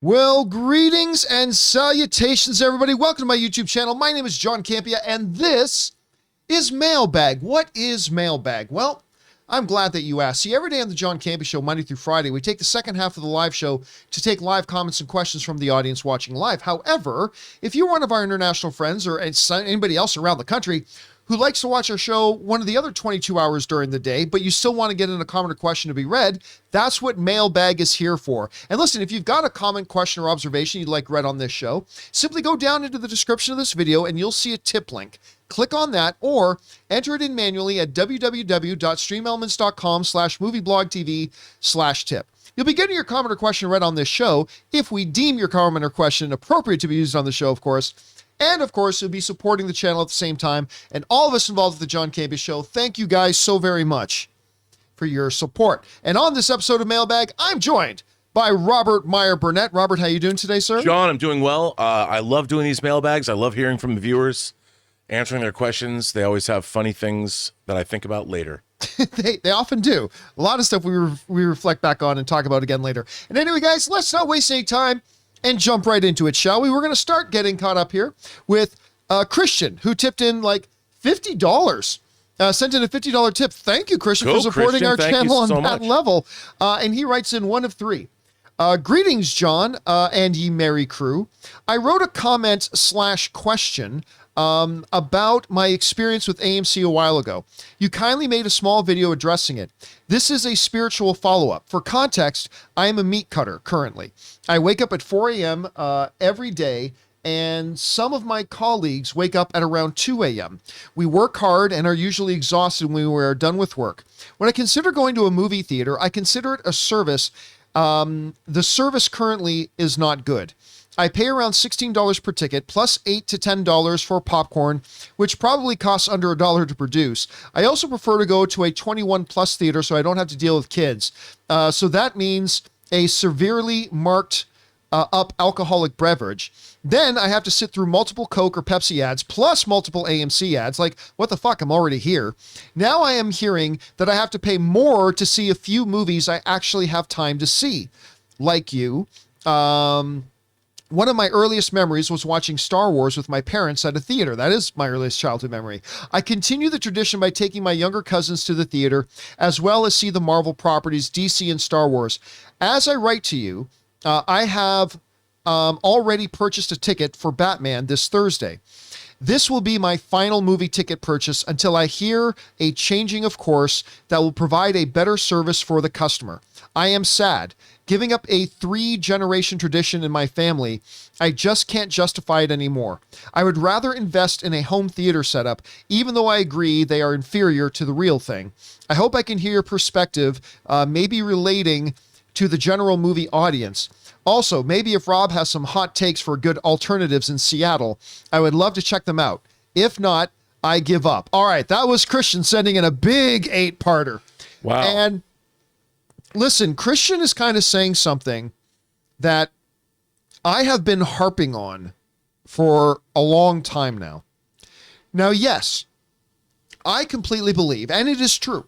Well, greetings and salutations, everybody. Welcome to my YouTube channel. My name is John Campea, and this is Mailbag. What is Mailbag? Well, I'm glad that you asked. See, every day on the John Campea Show, Monday through Friday, we take the second half of the live show to take live comments and questions from the audience watching live. However, if you're one of our international friends or anybody else around the country who likes to watch our show one of the other 22 hours during the day, but you still want to get in a comment or question to be read, that's what Mailbag is here for. And listen, if you've got a comment, question, or observation you'd like read on this show, simply go down into the description of this video and you'll see a tip link. Click on that or enter it in manually at www.streamelements.com/movieblogtv/tip. You'll be getting your comment or question read on this show if we deem your comment or question appropriate to be used on the show, of course. And of course, you'll be supporting the channel at the same time. And all of us involved with the John Campea Show, thank you guys so very much for your support. And on this episode of Mailbag, I'm joined by Robert Meyer Burnett. Robert, how you doing today, sir? John, I'm doing well. I love doing these mailbags. I love hearing from the viewers, answering their questions. They always have funny things that I think about later. They often do. A lot of stuff we reflect back on and talk about again later. And anyway, guys, let's not waste any time and jump right into it, shall we? We're going to start getting caught up here with Christian, who tipped in like $50. Sent in a $50 tip. Thank you, Christian, for supporting Christian. our Thank channel on so that much. level. And he writes in one of three. Greetings, John, and ye merry crew. I wrote a comment/question about my experience with AMC a while ago. You kindly made a small video addressing it. This is a spiritual follow-up. For context, I am a meat cutter currently. I wake up at 4 a.m. Every day, and some of my colleagues wake up at around 2 a.m. We work hard and are usually exhausted when we are done with work. When I consider going to a movie theater, I consider it a service. The service currently is not good. I pay around $16 per ticket, plus $8 to $10 for popcorn, which probably costs under $1 to produce. I also prefer to go to a 21 plus theater so I don't have to deal with kids. So that means a severely marked up alcoholic beverage. Then I have to sit through multiple Coke or Pepsi ads, plus multiple AMC ads. Like, what the fuck? I'm already here. Now I am hearing that I have to pay more to see a few movies I actually have time to see. Like you, one of my earliest memories was watching Star Wars with my parents at a theater. That is my earliest childhood memory. I continue the tradition by taking my younger cousins to the theater, as well as see the Marvel properties, DC and Star Wars. As I write to you, I have already purchased a ticket for Batman this Thursday. This will be my final movie ticket purchase until I hear a changing of course that will provide a better service for the customer. I am sad. Giving up a 3-generation tradition in my family, I just can't justify it anymore. I would rather invest in a home theater setup, even though I agree they are inferior to the real thing. I hope I can hear your perspective, maybe relating to the general movie audience. Also, maybe if Rob has some hot takes for good alternatives in Seattle, I would love to check them out. If not, I give up. All right, that was Christian sending in a big 8-parter. Wow. And listen, Christian is kind of saying something that I have been harping on for a long time now. Now, yes, I completely believe, and it is true,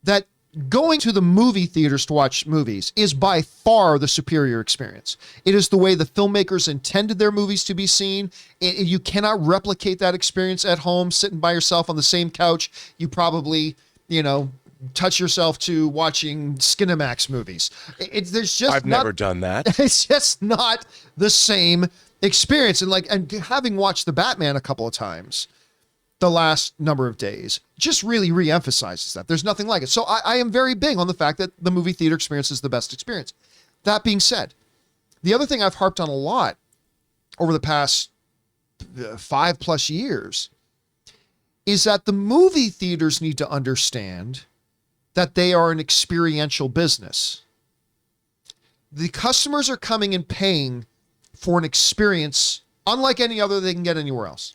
that going to the movie theaters to watch movies is by far the superior experience. It is the way the filmmakers intended their movies to be seen. You cannot replicate that experience at home, sitting by yourself on the same couch. You probably, touch yourself to watching Skinamax movies. I've never done that. It's just not the same experience. And having watched the Batman a couple of times the last number of days just really reemphasizes that. There's nothing like it. So I am very big on the fact that the movie theater experience is the best experience. That being said, the other thing I've harped on a lot over the past 5+ years is that the movie theaters need to understand that they are an experiential business. The customers are coming and paying for an experience unlike any other they can get anywhere else.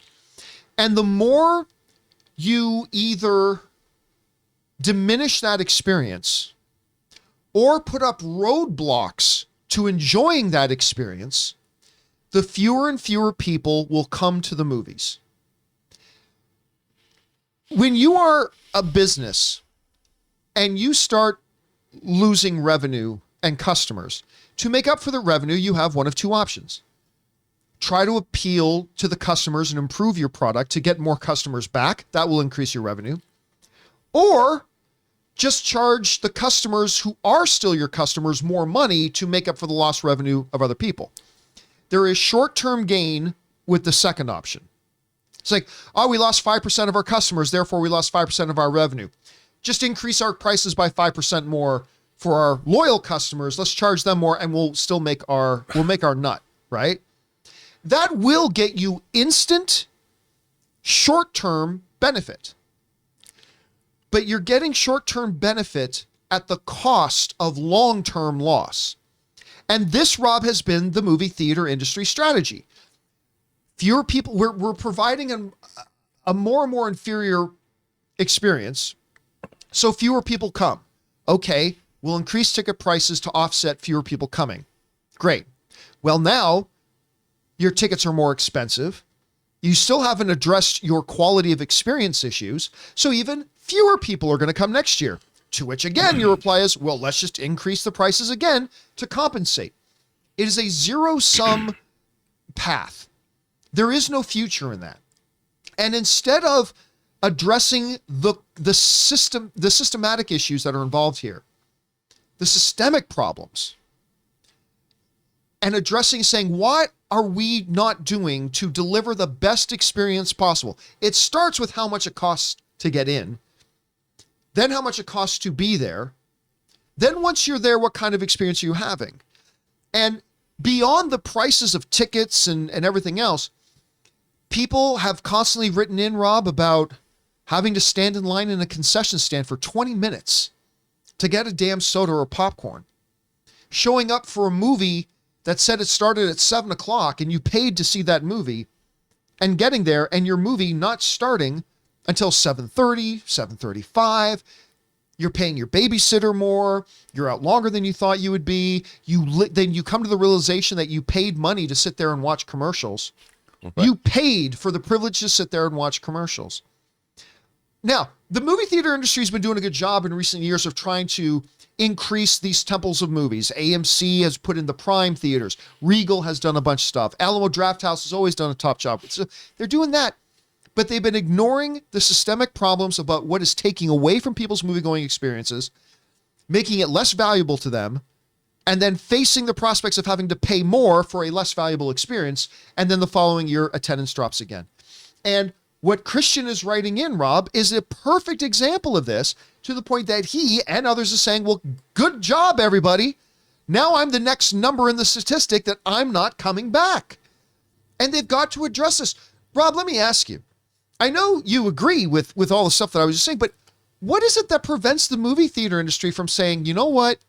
And the more you either diminish that experience or put up roadblocks to enjoying that experience, the fewer and fewer people will come to the movies. When you are a business and you start losing revenue and customers To make up for the revenue, you have one of two options. Try to appeal to the customers and improve your product to get more customers back. That will increase your revenue. Or just charge the customers who are still your customers more money to make up for the lost revenue of other people. There is short-term gain with the second option. It's like, oh, we lost 5% of our customers, therefore we lost 5% of our revenue. Just increase our prices by 5% more for our loyal customers. Let's charge them more and we'll still make our nut, right? That will get you instant short-term benefit. But you're getting short-term benefit at the cost of long-term loss. And this, Rob, has been the movie theater industry strategy. Fewer people, we're providing a more and more inferior experience, so fewer people come. Okay, we'll increase ticket prices to offset fewer people coming. Great. Well, now your tickets are more expensive. You still haven't addressed your quality of experience issues, so even fewer people are going to come next year. To which, again, your reply is, well, let's just increase the prices again to compensate. It is a zero-sum path. There is no future in that. And instead of addressing the systematic issues that are involved here, the systemic problems, and addressing, saying, what are we not doing to deliver the best experience possible? It starts with how much it costs to get in, then how much it costs to be there. Then once you're there, what kind of experience are you having? And beyond the prices of tickets and everything else, people have constantly written in, Rob, about having to stand in line in a concession stand for 20 minutes to get a damn soda or popcorn. Showing up for a movie that said it started at 7 o'clock and you paid to see that movie, and getting there and your movie not starting until 7:30, 7:35. You're paying your babysitter more. You're out longer than you thought you would be. Then you come to the realization that you paid money to sit there and watch commercials. Right. You paid for the privilege to sit there and watch commercials. Now, the movie theater industry has been doing a good job in recent years of trying to increase these temples of movies. AMC has put in the Prime theaters. Regal has done a bunch of stuff. Alamo Drafthouse has always done a top job. So they're doing that. But they've been ignoring the systemic problems about what is taking away from people's movie-going experiences, making it less valuable to them, and then facing the prospects of having to pay more for a less valuable experience, and then the following year, attendance drops again. And what Christian is writing in, Rob, is a perfect example of this, to the point that he and others are saying, well, good job, everybody. Now I'm the next number in the statistic that I'm not coming back. And they've got to address this. Rob, let me ask you. I know you agree with all the stuff that I was just saying, but what is it that prevents the movie theater industry from saying, you know what?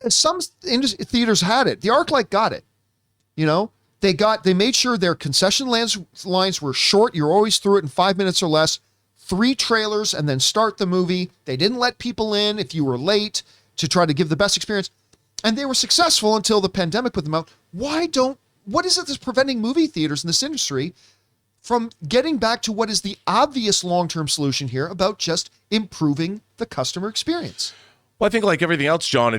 Some theaters had it. The ArcLight got it. You know, they made sure their concession lines were short. You're always through it in 5 minutes or less. 3 trailers and then start the movie. They didn't let people in if you were late to try to give the best experience. And they were successful until the pandemic put them out. What is it that's preventing movie theaters in this industry from getting back to what is the obvious long-term solution here about just improving the customer experience? Well, I think like everything else, John,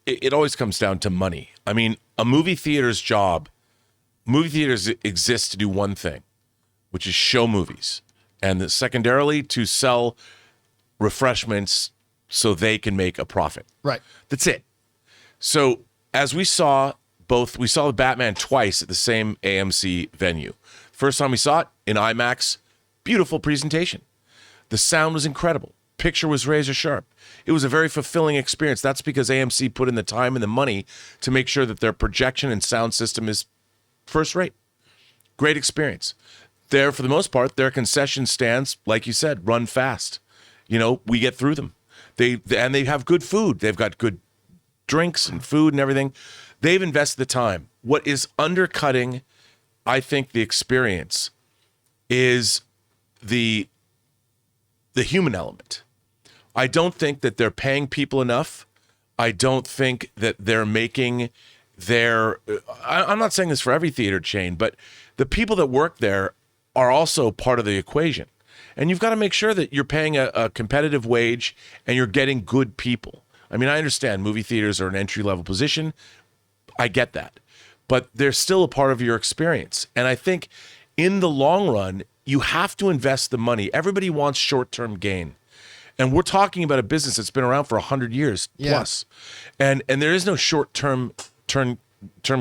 it always comes down to money. I mean, a movie theater's job, movie theaters exist to do one thing, which is show movies. And secondarily, to sell refreshments so they can make a profit. Right. That's it. So as we saw the Batman twice at the same AMC venue. First time we saw it in IMAX, beautiful presentation. The sound was incredible. Picture was razor sharp. It was a very fulfilling experience. That's because AMC put in the time and the money to make sure that their projection and sound system is first rate. Great experience. There, for the most part, their concession stands, like you said, run fast. You know, we get through them. They have good food. They've got good drinks and food and everything. They've invested the time. What is undercutting, I think, the experience is the human element. I don't think that they're paying people enough. I don't think that they're making I'm not saying this for every theater chain, but the people that work there are also part of the equation. And you've got to make sure that you're paying a competitive wage and you're getting good people. I mean, I understand movie theaters are an entry-level position. I get that. But they're still a part of your experience. And I think in the long run, you have to invest the money. Everybody wants short-term gain. And we're talking about a business that's been around for 100 years plus. And there is no short-term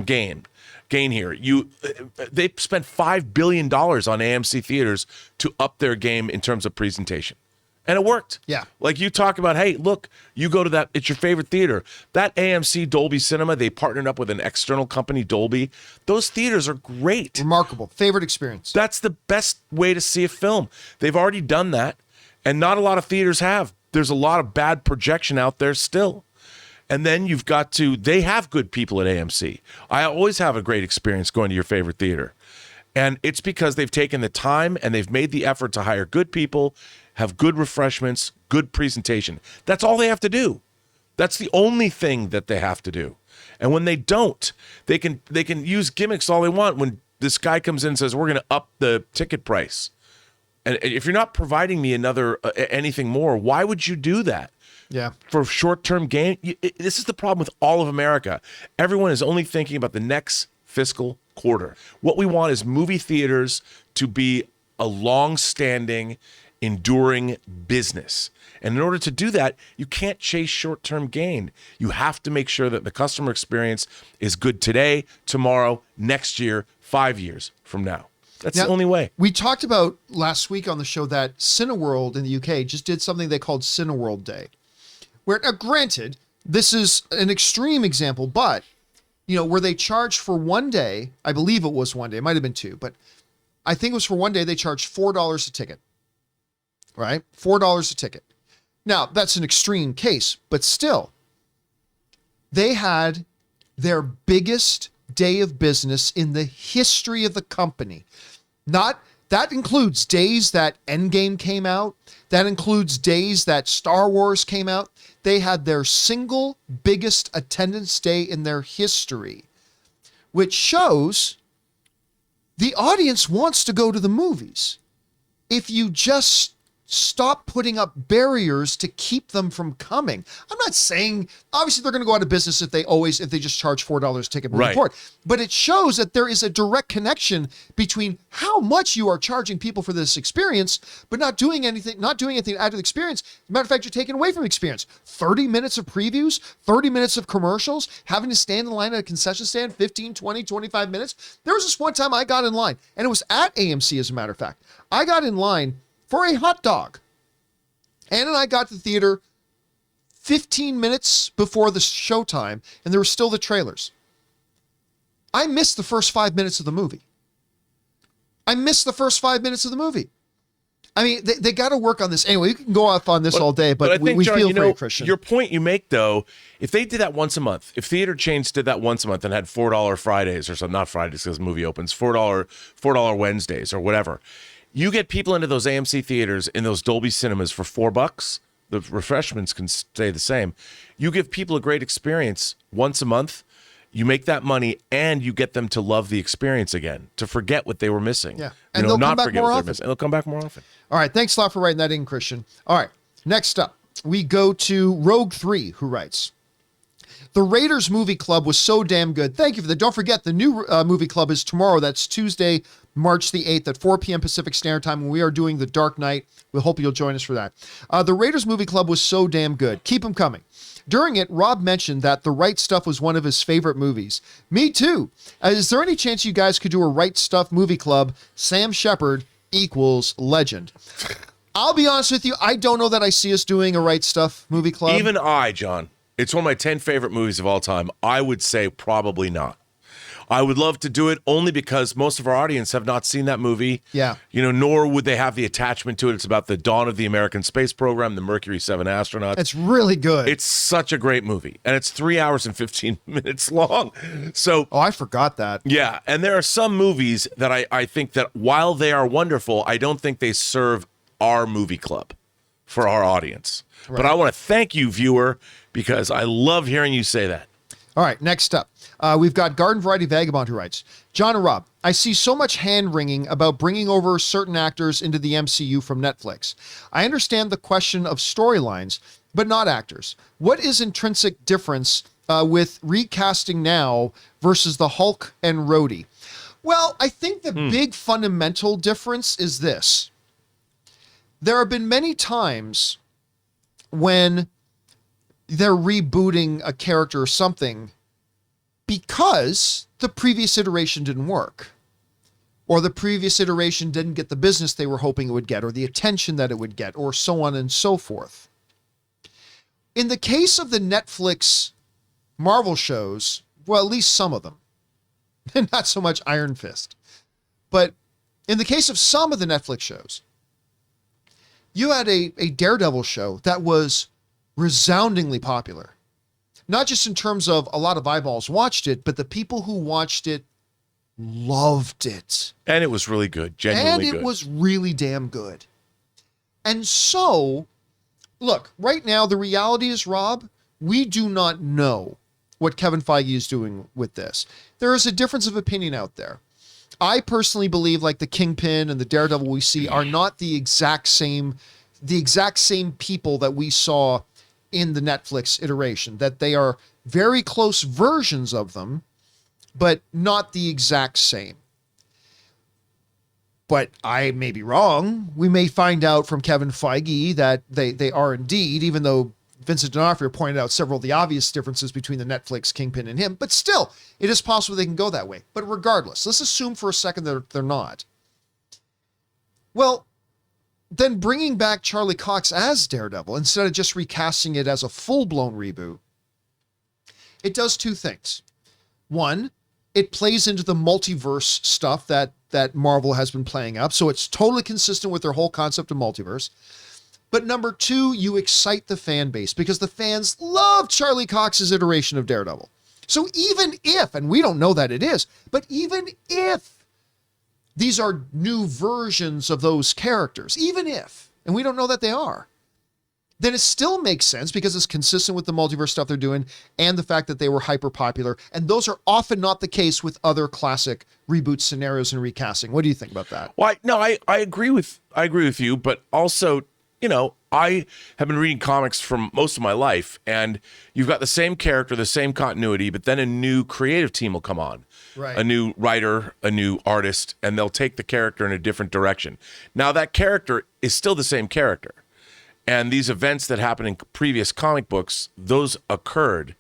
gain here. They spent $5 billion on AMC theaters to up their game in terms of presentation. And it worked. Yeah. Like you talk about, hey, look, you go to that, it's your favorite theater. That AMC Dolby Cinema, they partnered up with an external company, Dolby. Those theaters are great. Remarkable. Favorite experience. That's the best way to see a film. They've already done that, and not a lot of theaters have. There's a lot of bad projection out there still. And then you've got to, they have good people at AMC. I always have a great experience going to your favorite theater. And it's because they've taken the time and they've made the effort to hire good people, have good refreshments, good presentation. That's all they have to do. That's the only thing that they have to do. And when they don't, they can use gimmicks all they want. When this guy comes in and says, we're going to up the ticket price. And if you're not providing me another anything more, why would you do that? Yeah. For short-term gain? This is the problem with all of America. Everyone is only thinking about the next fiscal quarter. What we want is movie theaters to be a long-standing, enduring business. And in order to do that, you can't chase short-term gain. You have to make sure that the customer experience is good today, tomorrow, next year, 5 years from now. That's the only way. We talked about last week on the show that Cineworld in the UK just did something they called Cineworld Day. Where, now granted, this is an extreme example, but, where they charged for one day, I believe it was one day, it might have been two, but I think it was for one day, they charged $4 a ticket. Right? $4 a ticket. Now, that's an extreme case, but still, they had their biggest day of business in the history of the company. That includes days that Endgame came out. That includes days that Star Wars came out. They had their single biggest attendance day in their history, which shows the audience wants to go to the movies. If you just stop putting up barriers to keep them from coming. I'm not saying, obviously they're going to go out of business if they just charge $4 a ticket moving forward. But it shows that there is a direct connection between how much you are charging people for this experience, but not doing anything to add to the experience. As a matter of fact, you're taking away from the experience. 30 minutes of previews, 30 minutes of commercials, having to stand in line at a concession stand, 15, 20, 25 minutes. There was this one time I got in line, and it was at AMC, as a matter of fact. I got in line for a hot dog. Ann and I got to the theater 15 minutes before the showtime, and there were still the trailers. I missed the first 5 minutes of the movie. I mean, they got to work on this. Anyway, you can go off on this all day, but I think, John, feel free, Christian. Your point you make, though, if they did that once a month, if theater chains did that once a month and had $4 Fridays or something, not Fridays because the movie opens, $4 Wednesdays or whatever, you get people into those AMC theaters in those Dolby cinemas for $4. The refreshments can stay the same. You give people a great experience once a month. You make that money, and you get them to love the experience again, to forget what they were missing. Yeah, and they'll come back more often. And they'll come back more often. All right, thanks a lot for writing that in, Christian. All right, next up, we go to Rogue 3, who writes, the Raiders Movie Club was so damn good. Thank you for that. Don't forget, the new movie club is tomorrow. That's Tuesday, March the 8th at 4 p.m. Pacific Standard Time when we are doing The Dark Knight. We hope you'll join us for that. The Raiders Movie Club was so damn good. Keep them coming. During it, Rob mentioned that The Right Stuff was one of his favorite movies. Me too. Is there any chance you guys could do a Right Stuff movie club? Sam Shepard equals legend. I'll be honest with you. I don't know that I see us doing a Right Stuff movie club. Even I, John. It's one of my 10 favorite movies of all time. I would say probably not. I would love to do it only because most of our audience have not seen that movie. Yeah. Nor would they have the attachment to it. It's about the dawn of the American space program, the Mercury 7 astronauts. It's really good. It's such a great movie. And it's 3 hours and 15 minutes long. So, I forgot that. Yeah. And there are some movies that I think that while they are wonderful, I don't think they serve our movie club for our audience. Right. But I want to thank you, viewer, because I love hearing you say that. All right, next up. We've got Garden Variety Vagabond who writes, John and Rob, I see so much hand-wringing about bringing over certain actors into the MCU from Netflix. I understand the question of storylines, but not actors. What is intrinsic difference with recasting now versus the Hulk and Rhodey? Well, I think the big fundamental difference is this. There have been many times when they're rebooting a character or something because the previous iteration didn't work, or the previous iteration didn't get the business they were hoping it would get, or the attention that it would get, or so on and so forth. In the case of the Netflix Marvel shows, well, at least some of them, and not so much Iron Fist, but in the case of some of the Netflix shows, you had a Daredevil show that was resoundingly popular. Not just in terms of a lot of eyeballs watched it, but the people who watched it loved it. And it was really good, genuinely good. And it was really damn good. And so, look, right now, the reality is, Rob, we do not know what Kevin Feige is doing with this. There is a difference of opinion out there. I personally believe like the Kingpin and the Daredevil we see are not the exact same people that we saw in the Netflix iteration, that they are very close versions of them, but not the exact same. But I may be wrong. We may find out from Kevin Feige that they are indeed, even though Vincent D'Onofrio pointed out several of the obvious differences between the Netflix Kingpin and him, but still, it is possible they can go that way. But regardless, let's assume for a second that they're not. Well, then bringing back Charlie Cox as Daredevil, instead of just recasting it as a full-blown reboot, it does two things. One, it plays into the multiverse stuff that Marvel has been playing up, so it's totally consistent with their whole concept of multiverse. But number two, you excite the fan base because the fans love Charlie Cox's iteration of Daredevil. So even if, and we don't know that it is, but even if these are new versions of those characters, even if, and we don't know that they are, then it still makes sense because it's consistent with the multiverse stuff they're doing and the fact that they were hyper popular. And those are often not the case with other classic reboot scenarios and recasting. What do you think about that? Well, I agree with you, but also, you know, I have been reading comics for most of my life, and you've got the same character, the same continuity, but then a new creative team will come on. Right. A new writer, a new artist, and they'll take the character in a different direction. Now, that character is still the same character. And these events that happened in previous comic books, those occurred.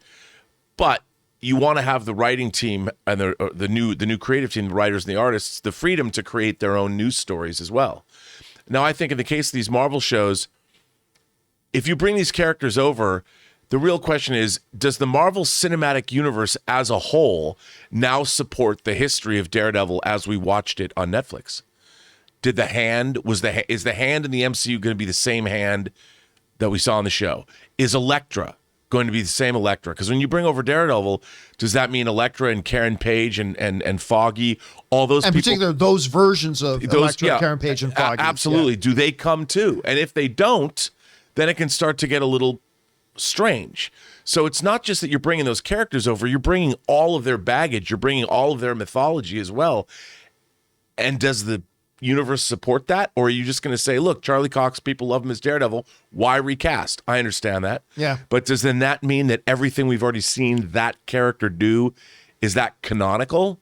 But you want to have the writing team and the new creative team, the writers and the artists, the freedom to create their own news stories as well. Now, I think in the case of these Marvel shows, if you bring these characters over, the real question is, does the Marvel Cinematic Universe as a whole now support the history of Daredevil as we watched it on Netflix? Is the hand in the MCU going to be the same hand that we saw on the show? Is Elektra going to be the same Elektra? Because when you bring over Daredevil, does that mean Elektra and Karen Page and Foggy, all those people? In particular, those versions of Elektra, Karen Page, and Foggy. Absolutely. Yeah. Do they come too? And if they don't, then it can start to get a little strange. So it's not just that you're bringing those characters over, you're bringing all of their baggage, you're bringing all of their mythology as well. And does the universe support that? Or are you just going to say, look, Charlie Cox, people love him as Daredevil, why recast? I understand that. Yeah. But does then that mean that everything we've already seen that character do, is that canonical?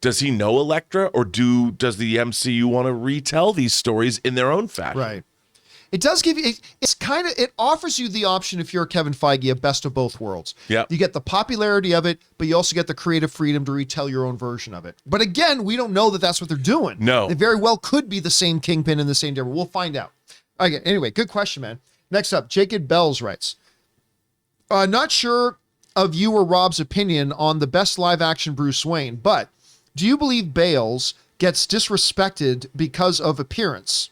Does he know Elektra, or does the MCU want to retell these stories in their own fashion? Right. It does give you, it offers you the option, if you're Kevin Feige, a best of both worlds. Yeah. You get the popularity of it, but you also get the creative freedom to retell your own version of it. But again, we don't know that that's what they're doing. No. They very well could be the same Kingpin and the same Daredevil. We'll find out. Okay. Anyway, good question, man. Next up, Jacob Bells writes, not sure of you or Rob's opinion on the best live action Bruce Wayne, but do you believe Bales gets disrespected because of appearance?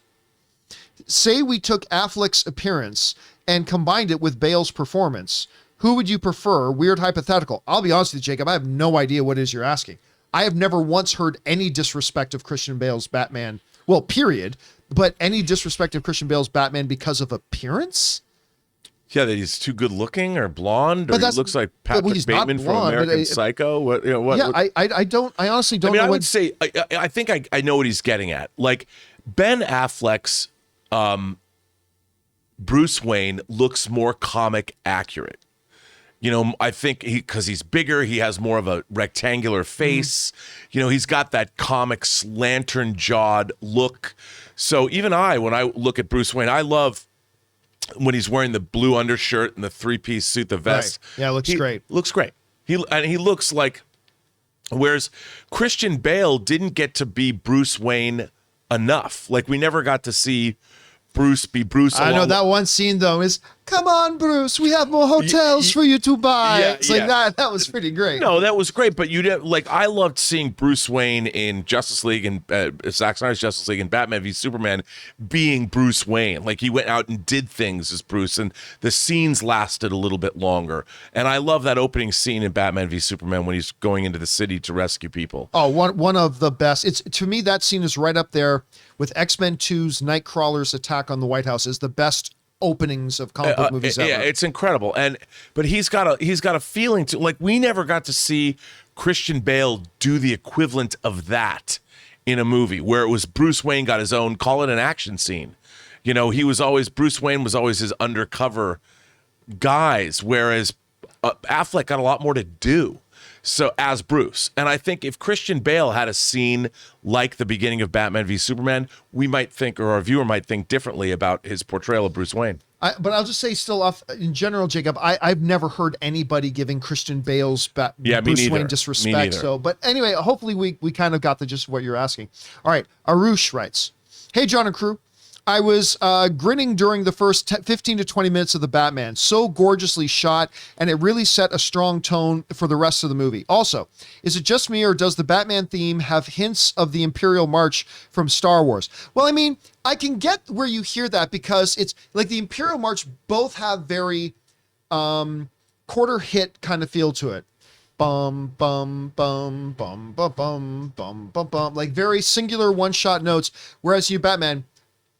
Say we took Affleck's appearance and combined it with Bale's performance. Who would you prefer? Weird hypothetical. I'll be honest with you, Jacob, I have no idea what it is you're asking. I have never once heard any disrespect of Christian Bale's Batman. Well, period. But any disrespect of Christian Bale's Batman because of appearance? Yeah, that he's too good looking or blonde, or But he looks like but Patrick he's not Bateman from blonde, but American Psycho. What? You know, what? Yeah, what- I honestly don't I mean, know I what. would say I think I know what he's getting at. Like Ben Affleck's Bruce Wayne looks more comic accurate. You know, I think because he's bigger, he has more of a rectangular face. You know, he's got that comics lantern jawed look. So even when I look at Bruce Wayne, I love when he's wearing the blue undershirt and the 3-piece suit, the vest. Right. Yeah, looks great. Looks great. He looks like. Whereas Christian Bale didn't get to be Bruce Wayne enough. Like we never got to see Bruce be Bruce. I know that one scene though is, come on, Bruce, we have more hotels for you to buy. Yeah, It's like that was pretty great. No, that was great. But I loved seeing Bruce Wayne in Justice League and Zack Snyder's Justice League and Batman v Superman being Bruce Wayne. Like he went out and did things as Bruce, and the scenes lasted a little bit longer. And I love that opening scene in Batman v Superman when he's going into the city to rescue people. Oh, one of the best. It's to me that scene is right up there with X-Men 2's Nightcrawler's attack on the White House is the best openings of comic book movies ever. Yeah, it's incredible. But he's got a feeling to, like, we never got to see Christian Bale do the equivalent of that in a movie where it was Bruce Wayne got his own, call it an action scene. You know, Bruce Wayne was always his undercover guys, whereas Affleck got a lot more to do. So as Bruce, and I think if Christian Bale had a scene like the beginning of Batman v Superman, we might think, or our viewer might think differently about his portrayal of Bruce Wayne. But I'll just say still off in general, Jacob, I've never heard anybody giving Christian Bale's Bruce Wayne disrespect. So, but anyway, hopefully we kind of got the gist of what you're asking. All right. Arush writes, hey, John and crew. I was grinning during the first 15 to 20 minutes of the Batman. So gorgeously shot, and it really set a strong tone for the rest of the movie. Also, is it just me, or does the Batman theme have hints of the Imperial March from Star Wars? Well, I mean, I can get where you hear that because it's like the Imperial March both have very quarter hit kind of feel to it. Bum, bum, bum, bum, bum, bum, bum, bum, bum. Like very singular one-shot notes, whereas you, Batman,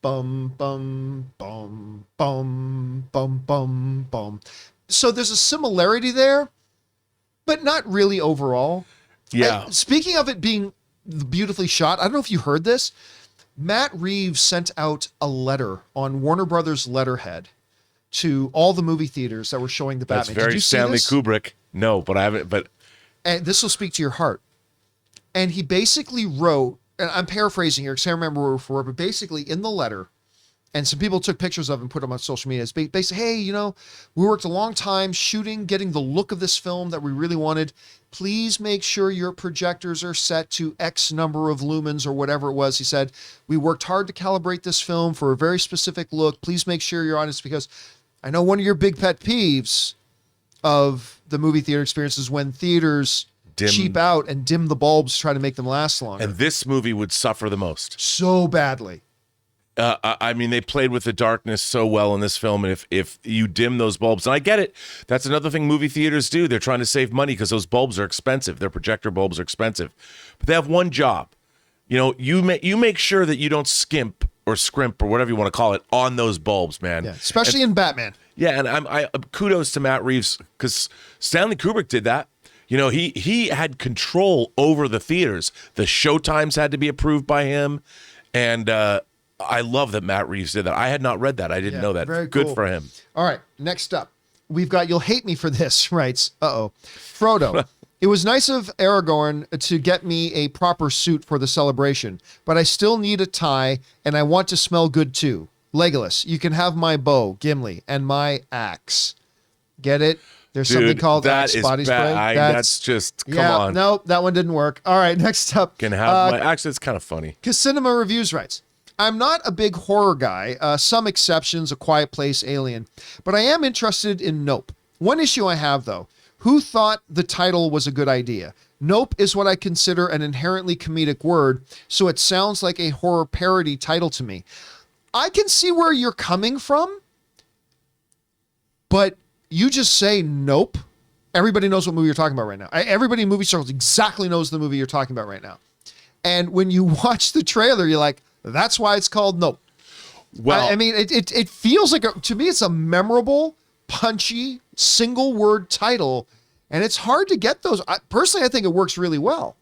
bum, bum, bum, bum, bum, bum, bum. So there's a similarity there, but not really overall. Yeah. And speaking of it being beautifully shot, I don't know if you heard this. Matt Reeves sent out a letter on Warner Brothers letterhead to all the movie theaters that were showing the That's Batman. very Did you see Stanley this? Kubrick. No, but I haven't. But And this will speak to your heart. And he basically wrote, and I'm paraphrasing here because I can't remember word for word, but basically in the letter, and some people took pictures of it and put them on social media. It's basically, hey, you know, we worked a long time shooting, getting the look of this film that we really wanted. Please make sure your projectors are set to X number of lumens or whatever it was. He said, we worked hard to calibrate this film for a very specific look. Please make sure you're honest, because I know one of your big pet peeves of the movie theater experience is when theaters cheap out and dim the bulbs, try to make them last longer. and this movie would suffer the most. So badly. I mean, they played with the darkness so well in this film, and if you dim those bulbs, and I get it, that's another thing movie theaters do. They're trying to save money because those bulbs are expensive. Their projector bulbs are expensive, but they have one job. You know, you make sure that you don't skimp or scrimp or whatever you want to call it on those bulbs, man. Yeah, especially in Batman. Yeah, and I kudos to Matt Reeves because Stanley Kubrick did that. You know, he had control over the theaters. The showtimes had to be approved by him, and I love that Matt Reeves did that. I had not read that. I didn't know that. Very Good cool. for him. All right, next up, we've got, you'll hate me for this, writes, Frodo. It was nice of Aragorn to get me a proper suit for the celebration, but I still need a tie, and I want to smell good too. Legolas, you can have my bow, Gimli, and my axe. Get it? There's something called that Axe is body bad. spray. That's just, come on. No, that one didn't work. All right, next up. Can have my, actually, it's kind of funny. Cinema Reviews writes, I'm not a big horror guy, some exceptions, A Quiet Place, Alien, but I am interested in Nope. One issue I have, though, who thought the title was a good idea? Nope is what I consider an inherently comedic word, so it sounds like a horror parody title to me. I can see where you're coming from, but you just say Nope. Everybody knows what movie you're talking about right now. Everybody in movie circles exactly knows the movie you're talking about right now. And when you watch the trailer, you're like, that's why it's called Nope. Well, I mean, it feels like, to me, it's a memorable punchy, single word title, and it's hard to get those. Personally, I think it works really well.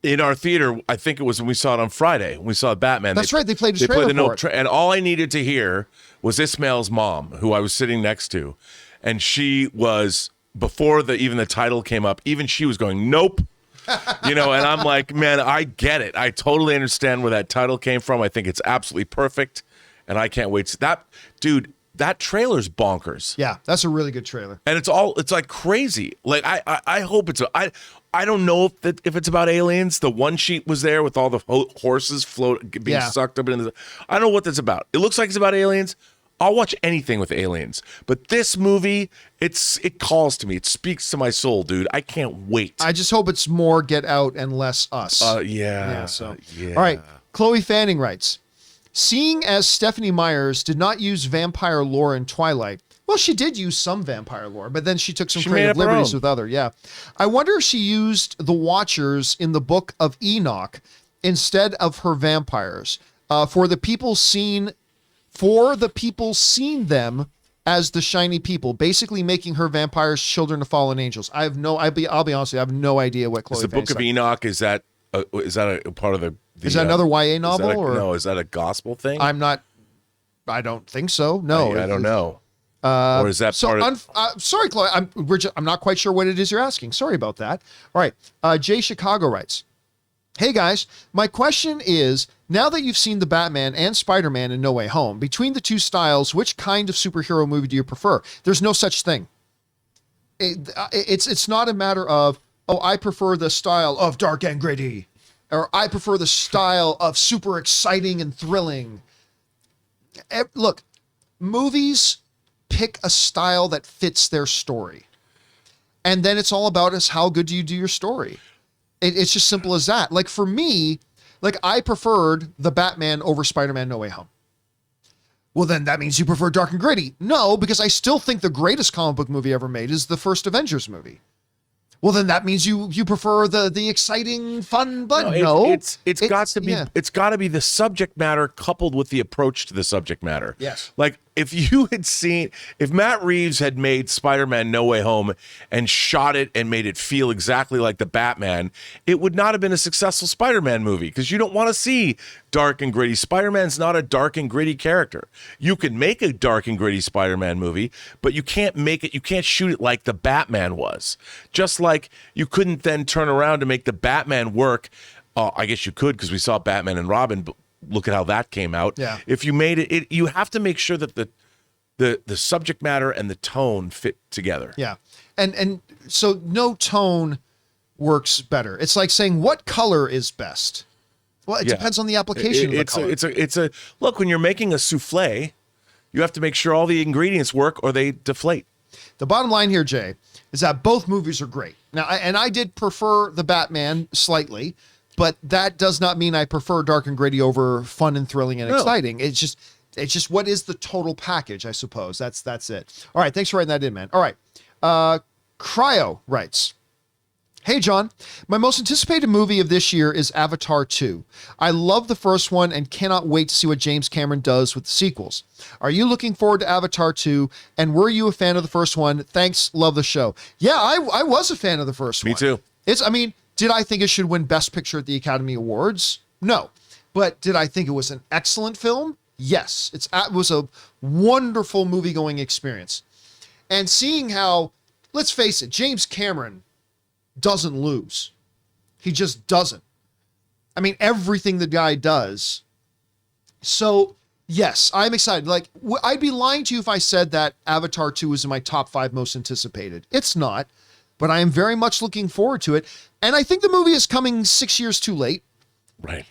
In our theater, I think it was when we saw it on Friday. When we saw Batman. That's right. They played a trailer for it. And all I needed to hear was Ismail's mom, who I was sitting next to. And she was, before even the title came up, even she was going, nope. And I'm like, man, I get it. I totally understand where that title came from. I think it's absolutely perfect. And I can't wait. That trailer's bonkers. Yeah, that's a really good trailer. And it's like crazy. Like I hope I don't know if it's about aliens. The one sheet was there with all the horses being sucked up into I don't know what that's about. It looks like it's about aliens. I'll watch anything with aliens. But this movie, it calls to me. It speaks to my soul, dude. I can't wait. I just hope it's more Get Out and less Us. Yeah. All right. Chloe Fanning writes, seeing as Stephanie Myers did not use vampire lore in Twilight, well, she did use some vampire lore, but then she took some creative liberties with other. Yeah. I wonder if she used the Watchers in the Book of Enoch instead of her vampires for the people seen them as the shiny people, basically making her vampires children of fallen angels. I'll be honest with you, I have no idea what Chloe. Is the Book of Enoch, is that a part of the is that another YA novel? No, is that a gospel thing? I don't think so. No. I don't know. Or is that part of... sorry, Chloe. I'm not quite sure what it is you're asking. Sorry about that. All right. Jay Chicago writes, hey guys, my question is, now that you've seen the Batman and Spider-Man in No Way Home, between the two styles, which kind of superhero movie do you prefer? There's no such thing. It's not a matter of, I prefer the style of dark and gritty, or I prefer the style of super exciting and thrilling. Look, movies pick a style that fits their story. And then it's all about how good do you do your story. It's just simple as that. Like for me, I preferred the Batman over Spider-Man No Way Home. Well, then that means you prefer dark and gritty. No, because I still think the greatest comic book movie ever made is the first Avengers movie. Well, then that means you prefer the exciting, fun, but it's got to be the subject matter coupled with the approach to the subject matter. Yes. Like if Matt Reeves had made Spider-Man No Way Home and shot it and made it feel exactly like the Batman, it would not have been a successful Spider-Man movie because you don't want to see dark and gritty. Spider-Man's not a dark and gritty character. You can make a dark and gritty Spider-Man movie, but you can't shoot it like the Batman was. Just like you couldn't then turn around to make the Batman work. I guess you could because we saw Batman and Robin, but look at how that came out. Yeah. If you made it, you have to make sure that the subject matter and the tone fit together. Yeah. And so no tone works better. It's like saying what color is best. Well, it depends on the application of the color. It's a look, when you're making a souffle, you have to make sure all the ingredients work or they deflate. The bottom line here, Jay, is that both movies are great. Now, and I did prefer the Batman slightly, but that does not mean I prefer dark and gritty over fun and thrilling and exciting. It's just what is the total package, I suppose. That's it. All right, thanks for writing that in, man. All right. Cryo writes, hey, John, my most anticipated movie of this year is Avatar 2. I love the first one and cannot wait to see what James Cameron does with the sequels. Are you looking forward to Avatar 2? And were you a fan of the first one? Thanks. Love the show. Yeah, I was a fan of the first one. Me too. Did I think it should win Best Picture at the Academy Awards? No. But did I think it was an excellent film? Yes. It was a wonderful movie-going experience. And seeing how, let's face it, James Cameron doesn't lose. He just doesn't. I mean, everything the guy does. So, yes, I'm excited. Like, I'd be lying to you if I said that Avatar 2 is in my top 5 most anticipated. It's not, but I am very much looking forward to it. And I think the movie is coming 6 years too late. Right.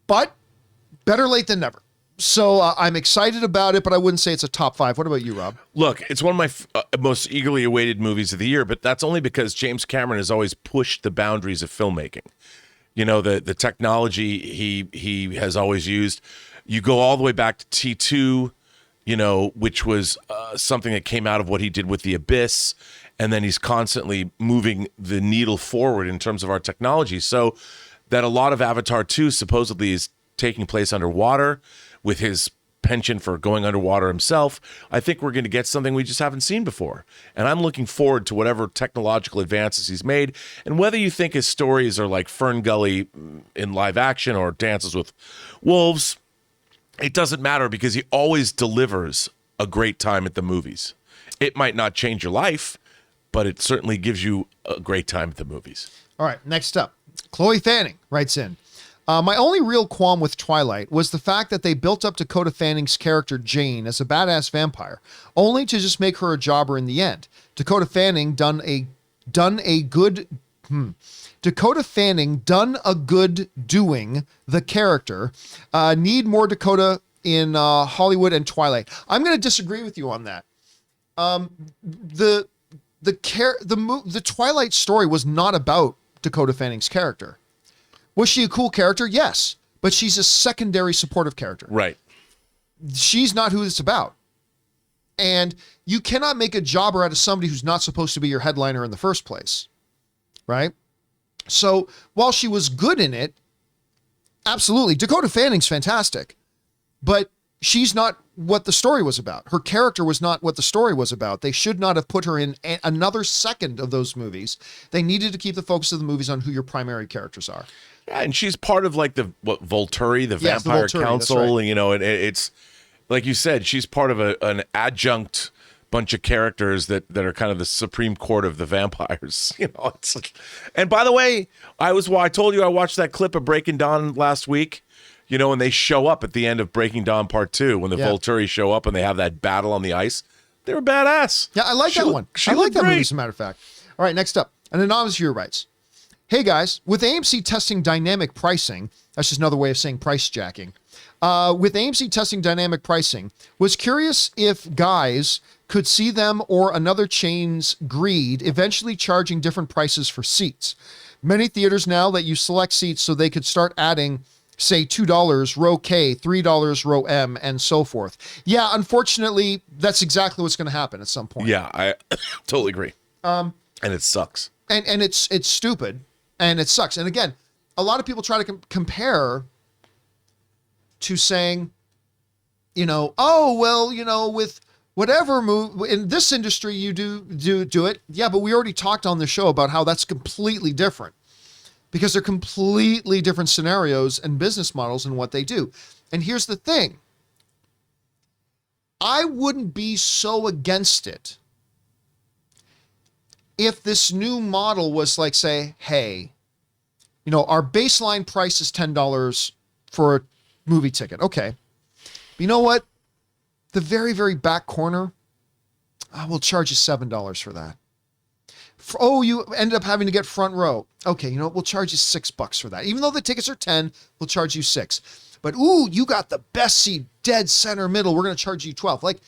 But better late than never. So I'm excited about it, but I wouldn't say it's a top 5. What about you, Rob? Look, it's one of my most eagerly awaited movies of the year, but that's only because James Cameron has always pushed the boundaries of filmmaking. You know, the technology he has always used. You go all the way back to T2, you know, which was something that came out of what he did with The Abyss, and then he's constantly moving the needle forward in terms of our technology. So that a lot of Avatar 2 supposedly is taking place underwater with his penchant for going underwater himself, I think we're going to get something we just haven't seen before. And I'm looking forward to whatever technological advances he's made. And whether you think his stories are like Fern Gully in live action or Dances with Wolves, it doesn't matter because he always delivers a great time at the movies. It might not change your life, but it certainly gives you a great time at the movies. All right, next up, Chloe Fanning writes in. My only real qualm with Twilight was the fact that they built up Dakota Fanning's character Jane as a badass vampire, only to just make her a jobber in the end. Dakota Fanning done a good doing the character. Need more Dakota in Hollywood and Twilight. I'm going to disagree with you on that. The Twilight story was not about Dakota Fanning's character. Was she a cool character? Yes, but she's a secondary supportive character. Right. She's not who it's about. And you cannot make a jobber out of somebody who's not supposed to be your headliner in the first place. Right? So while she was good in it, absolutely, Dakota Fanning's fantastic, but she's not what the story was about. Her character was not what the story was about. They should not have put her in another second of those movies. They needed to keep the focus of the movies on who your primary characters are. Yeah, and she's part of like the Volturi, the Vampire Council. Right. You know, it's like you said, she's part of an adjunct bunch of characters that are kind of the Supreme Court of the vampires. You know, it's like, and by the way, I told you I watched that clip of Breaking Dawn last week. You know, when they show up at the end of Breaking Dawn Part 2, when the Volturi show up and they have that battle on the ice, they were badass. Yeah, I like that one. I like that movie, as a matter of fact. All right, next up, an anonymous viewer writes, hey guys, with AMC testing dynamic pricing, that's just another way of saying price jacking. With AMC testing dynamic pricing, was curious if guys could see them or another chain's greed eventually charging different prices for seats. Many theaters now let you select seats so they could start adding, say, $2 row K, $3 row M, and so forth. Yeah, unfortunately, that's exactly what's going to happen at some point. Yeah, I totally agree. And it sucks. And it's stupid, and it sucks. And again, a lot of people try to compare to saying, you know, oh, well, you know, with whatever move in this industry you do it. Yeah, but we already talked on the show about how that's completely different, because they're completely different scenarios and business models in what they do. And here's the thing. I wouldn't be so against it if this new model was like, say, hey, you know, our baseline price is $10 for a movie ticket. Okay. But you know what? The very, very back corner, we'll charge you $7 for that. You end up having to get front row. Okay, you know what? We'll charge you $6 for that. Even though the tickets are $10, we'll charge you $6. But you got the best seat, dead center middle. We're going to charge you $12. Like,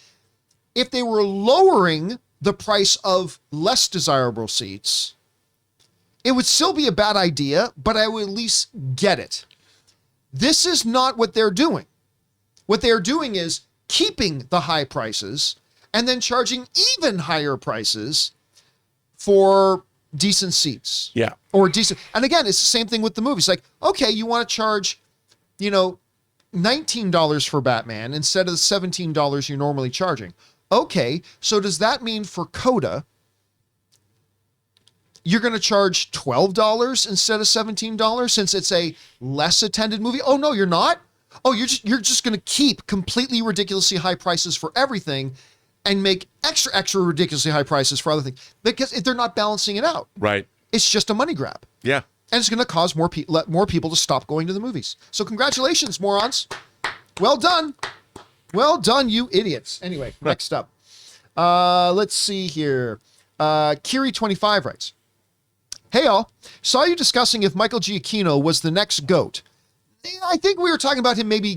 if they were lowering the price of less desirable seats, it would still be a bad idea, but I would at least get it. This is not what they're doing. What they're doing is keeping the high prices and then charging even higher prices for decent seats. Yeah. Or decent. And again, it's the same thing with the movies. Like, okay, you want to charge, you know, $19 for Batman instead of the $17 you're normally charging. Okay, so does that mean for Coda, you're going to charge $12 instead of $17 since it's a less attended movie? Oh, no, you're not? Oh, you're just going to keep completely ridiculously high prices for everything and make extra ridiculously high prices for other things, because if they're not balancing it out. Right. It's just a money grab. Yeah. And it's going to cause more people to stop going to the movies. So congratulations, morons. Well done. Well done, you idiots. Anyway, next up. Let's see here. Kiri25 writes, hey all, saw you discussing if Michael Giacchino was the next GOAT. I think we were talking about him maybe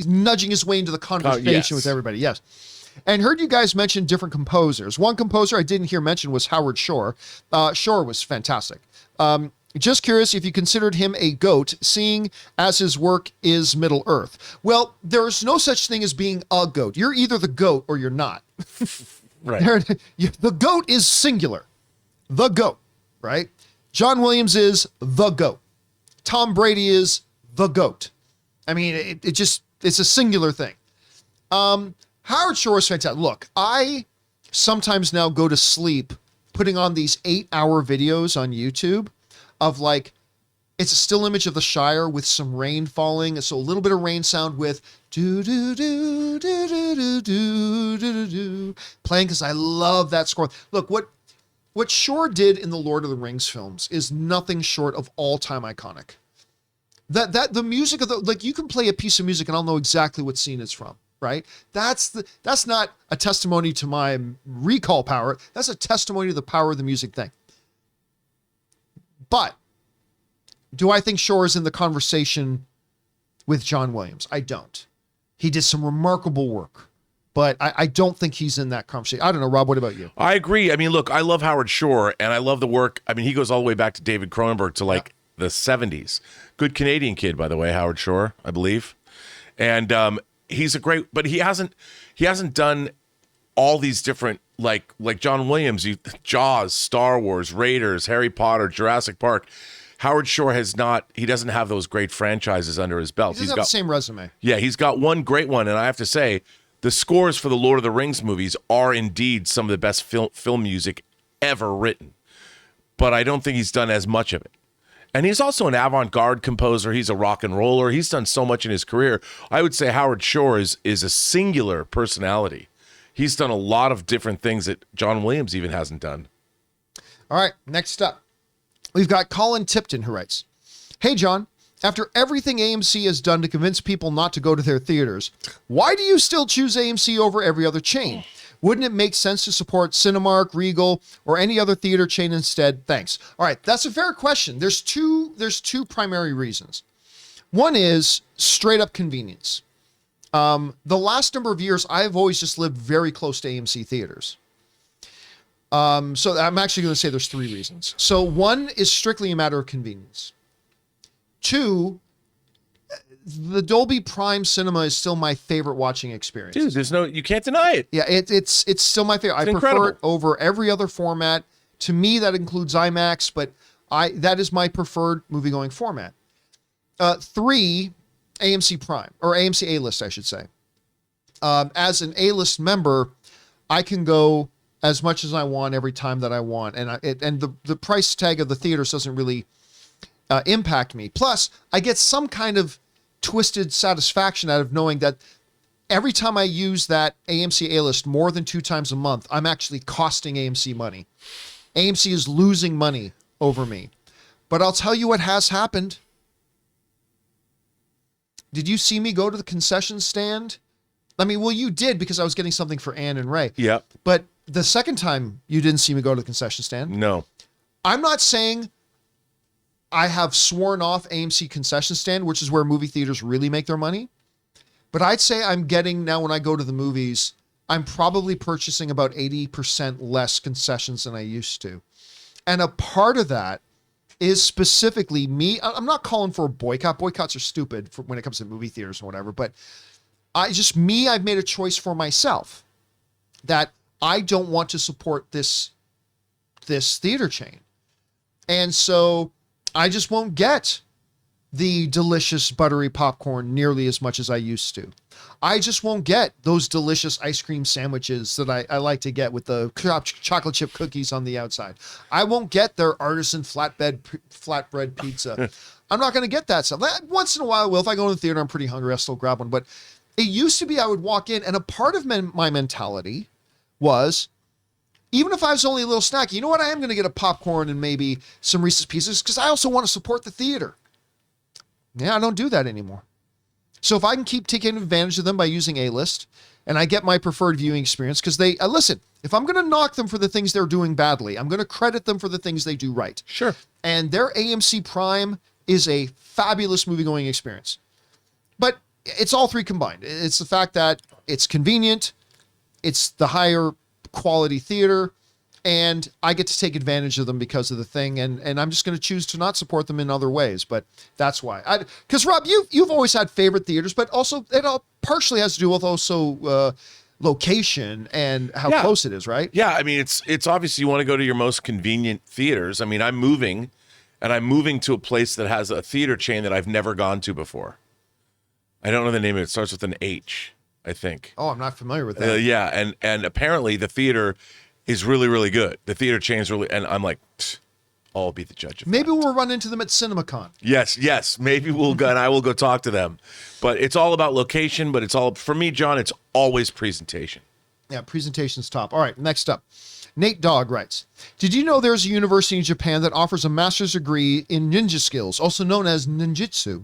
nudging his way into the conversation with everybody. Yes. And heard you guys mention different composers. One composer I didn't hear mentioned was Howard Shore. Shore was fantastic. Just curious if you considered him a GOAT, seeing as his work is Middle Earth. Well, there's no such thing as being a GOAT. You're either the GOAT or you're not. Right. The GOAT is singular. The GOAT, right? John Williams is the GOAT. Tom Brady is the GOAT. I mean, it's a singular thing. Howard Shore is fantastic. Look, I sometimes now go to sleep putting on these 8-hour videos on YouTube of like, it's a still image of the Shire with some rain falling. So a little bit of rain sound with do do do do do do do do do playing, because I love that score. Look, what Shore did in the Lord of the Rings films is nothing short of all-time iconic. That the music of the, like, you can play a piece of music and I'll know exactly what scene it's from, right? That's not a testimony to my recall power. That's a testimony to the power of the music thing. But do I think Shore is in the conversation with John Williams? I don't. He did some remarkable work, but I don't think he's in that conversation. I don't know, Rob, what about you? I agree. I mean, look, I love Howard Shore, and I love the work. I mean, he goes all the way back to David Cronenberg to like the 70s. Good Canadian kid, by the way, Howard Shore, I believe. And he's a great, but he hasn't done all these different, like John Williams, Jaws, Star Wars, Raiders, Harry Potter, Jurassic Park. Howard Shore he doesn't have those great franchises under his belt. He's got the same resume. Yeah, he's got one great one, and I have to say, the scores for the Lord of the Rings movies are indeed some of the best film music ever written. But I don't think he's done as much of it. And he's also an avant-garde composer. He's a rock and roller. He's done so much in his career. I would say Howard Shore is a singular personality. He's done a lot of different things that John Williams even hasn't done. All right, next up. We've got Colin Tipton who writes, "Hey, John, after everything AMC has done to convince people not to go to their theaters, why do you still choose AMC over every other chain? Wouldn't it make sense to support Cinemark, Regal, or any other theater chain instead? Thanks." All right, that's a fair question. There's two primary reasons. One is straight up convenience. The last number of years, I've always just lived very close to AMC theaters. So I'm actually going to say there's three reasons. So one is strictly a matter of convenience. Two, the Dolby Prime cinema is still my favorite watching experience. Dude, you can't deny it. Yeah, it's still my favorite. I prefer it over every other format. To me, that includes IMAX, but that is my preferred movie-going format. Three, AMC Prime, or AMC A-List, I should say. As an A-List member, I can go as much as I want every time that I want, and the price tag of the theaters doesn't really impact me. Plus, I get some kind of twisted satisfaction out of knowing that every time I use that AMC A-List more than 2 times a month, I'm actually costing AMC money. AMC is losing money over me. But I'll tell you what has happened. Did you see me go to the concession stand? I mean, well, you did, because I was getting something for Ann and Ray. Yeah. But the second time you didn't see me go to the concession stand. No. I'm not saying I have sworn off AMC concession stand, which is where movie theaters really make their money. But I'd say I'm getting, now when I go to the movies, I'm probably purchasing about 80% less concessions than I used to. And a part of that is specifically me. I'm not calling for a boycott. Boycotts are stupid when it comes to movie theaters and whatever. But I've made a choice for myself that I don't want to support this theater chain. And so I just won't get the delicious buttery popcorn nearly as much as I used to. I just won't get those delicious ice cream sandwiches that I like to get with the chocolate chip cookies on the outside. I won't get their artisan flatbread pizza. I'm not going to get that stuff. Once in a while, if I go to the theater, I'm pretty hungry, I'll still grab one. But it used to be I would walk in, and a part of my mentality was, even if I was only a little snacky, you know what? I am going to get a popcorn and maybe some Reese's Pieces, because I also want to support the theater. Yeah, I don't do that anymore. So if I can keep taking advantage of them by using A-List, and I get my preferred viewing experience, because they, listen, if I'm going to knock them for the things they're doing badly, I'm going to credit them for the things they do right. Sure. And their AMC Prime is a fabulous movie-going experience. But it's all three combined. It's the fact that it's convenient, it's the higher quality theater, and I get to take advantage of them because of the thing, and I'm just going to choose to not support them in other ways. But that's why. Because Rob, you've always had favorite theaters, but also it all partially has to do with also location and how close it is, right? Yeah, I mean, it's obvious you want to go to your most convenient theaters. I mean, I'm moving to a place that has a theater chain that I've never gone to before. I don't know the name of it. It starts with an H. I think. Oh, I'm not familiar with that. Yeah, and apparently the theater is really, really good. The theater chain's really, and I'm like, I'll be the judge of Maybe that. we'll run into them at CinemaCon. Yes. Maybe we'll go, and I will go talk to them. But it's all about location, but it's all, for me, John, it's always presentation. Yeah, presentation's top. All right, next up. Nate Dogg writes, did you know there's a university in Japan that offers a master's degree in ninja skills, also known as ninjutsu?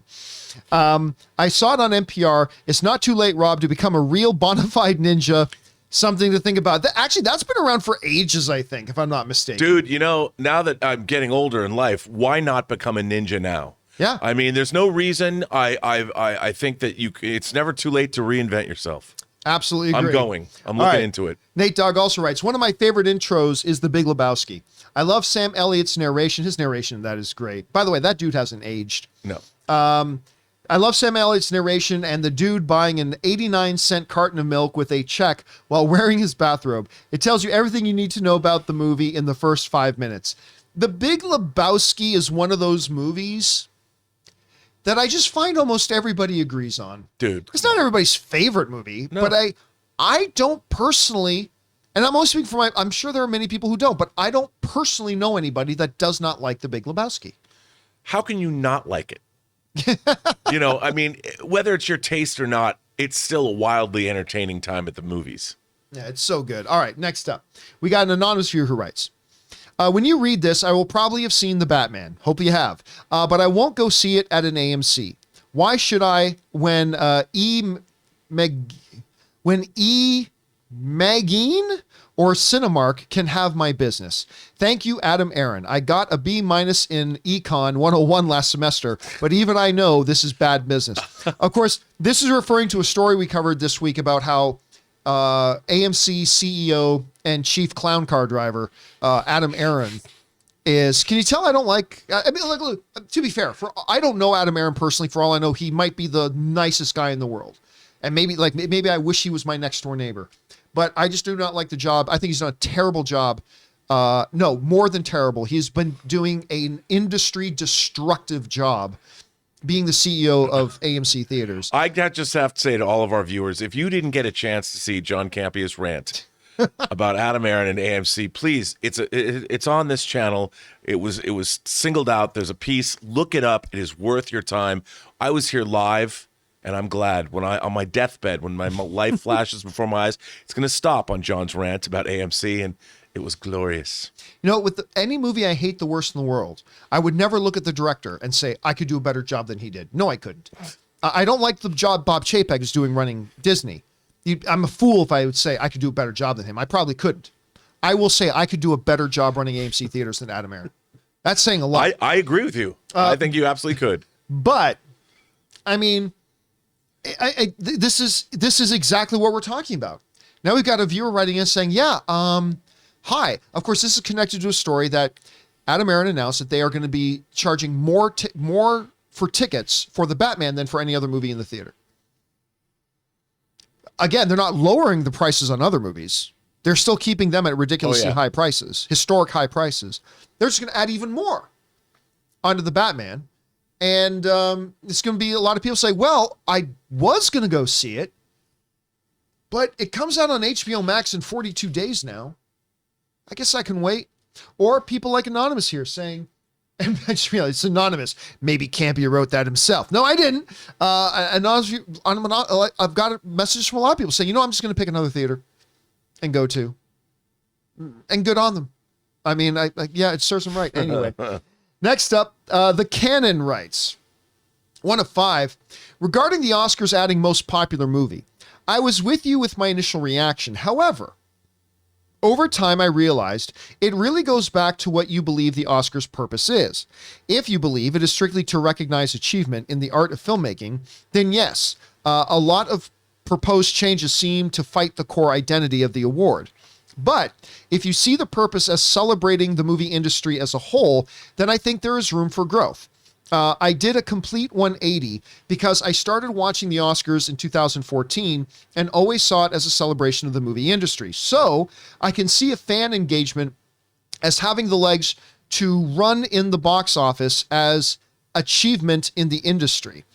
I saw it on NPR. It's not too late, Rob, to become a real bona fide ninja. Something to think about. Actually, that's been around for ages, I think, if I'm not mistaken. Dude, now that I'm getting older in life, why not become a ninja now? Yeah. I mean, there's no reason. I think that it's never too late to reinvent yourself. Absolutely agree. I'm looking into it. Nate Dogg also writes, one of my favorite intros is The Big Lebowski. I love Sam Elliott's narration. His narration of that is great. By the way, that dude hasn't aged. No. I love Sam Elliott's narration and the dude buying an 89-cent carton of milk with a check while wearing his bathrobe. It tells you everything you need to know about the movie in the first 5 minutes. The Big Lebowski is one of those movies that I just find almost everybody agrees on. Dude. It's not everybody's favorite movie, but I don't personally, and I'm only speaking for I'm sure there are many people who don't, but I don't personally know anybody that does not like The Big Lebowski. How can you not like it? I mean, whether it's your taste or not, it's still a wildly entertaining time at the movies. Yeah, it's so good. All right, next up. We got an anonymous viewer who writes, when you read this, I will probably have seen The Batman. Hope you have. But I won't go see it at an AMC. Why should I when Magine or Cinemark can have my business? Thank you, Adam Aaron. I got a B- in Econ 101 last semester, but even I know this is bad business. Of course, this is referring to a story we covered this week about how AMC CEO and chief clown car driver, Adam Aaron, is, can you tell I don't like, I mean, look, to be fair, I don't know Adam Aaron personally. For all I know, he might be the nicest guy in the world. And maybe I wish he was my next door neighbor, but I just do not like the job. I think he's done a terrible job. No, more than terrible. He's been doing an industry destructive job being the CEO of AMC Theaters. I just have to say to all of our viewers, if you didn't get a chance to see John Campea's rant about Adam Aaron and AMC, please, it's on this channel. It was singled out. There's a piece. Look it up. It is worth your time. I was here live, and I'm glad when on my deathbed, when my life flashes before my eyes, it's going to stop on John's rant about AMC, and it was glorious. With any movie I hate the worst in the world, I would never look at the director and say, I could do a better job than he did. No, I couldn't. I don't like the job Bob Chapek is doing running Disney. I'm a fool if I would say I could do a better job than him. I probably couldn't. I will say I could do a better job running AMC Theaters than Adam Aaron. That's saying a lot. I agree with you. I think you absolutely could. But, I mean, this is exactly what we're talking about. Now we've got a viewer writing in saying, hi. Of course, this is connected to a story that Adam Aaron announced that they are going to be charging more for tickets for the Batman than for any other movie in the theater. Again, they're not lowering the prices on other movies. They're still keeping them at ridiculously high prices, historic high prices. They're just going to add even more onto the Batman. And it's going to be a lot of people say, well, I was going to go see it, but it comes out on HBO Max in 42 days now. I guess I can wait. Or people like Anonymous here saying, and I just realized it's Anonymous. Maybe Campea wrote that himself. No, I didn't. Anonymous, I've got messages from a lot of people saying, I'm just going to pick another theater and go to. And good on them. I mean, it serves them right. Anyway, next up, The Canon writes, 1 of 5. Regarding the Oscars adding most popular movie, I was with you with my initial reaction. However, over time, I realized it really goes back to what you believe the Oscars' purpose is. If you believe it is strictly to recognize achievement in the art of filmmaking, then yes, a lot of proposed changes seem to fight the core identity of the award. But if you see the purpose as celebrating the movie industry as a whole, then I think there is room for growth. I did a complete 180 because I started watching the Oscars in 2014 and always saw it as a celebration of the movie industry. So I can see a fan engagement as having the legs to run in the box office as achievement in the industry.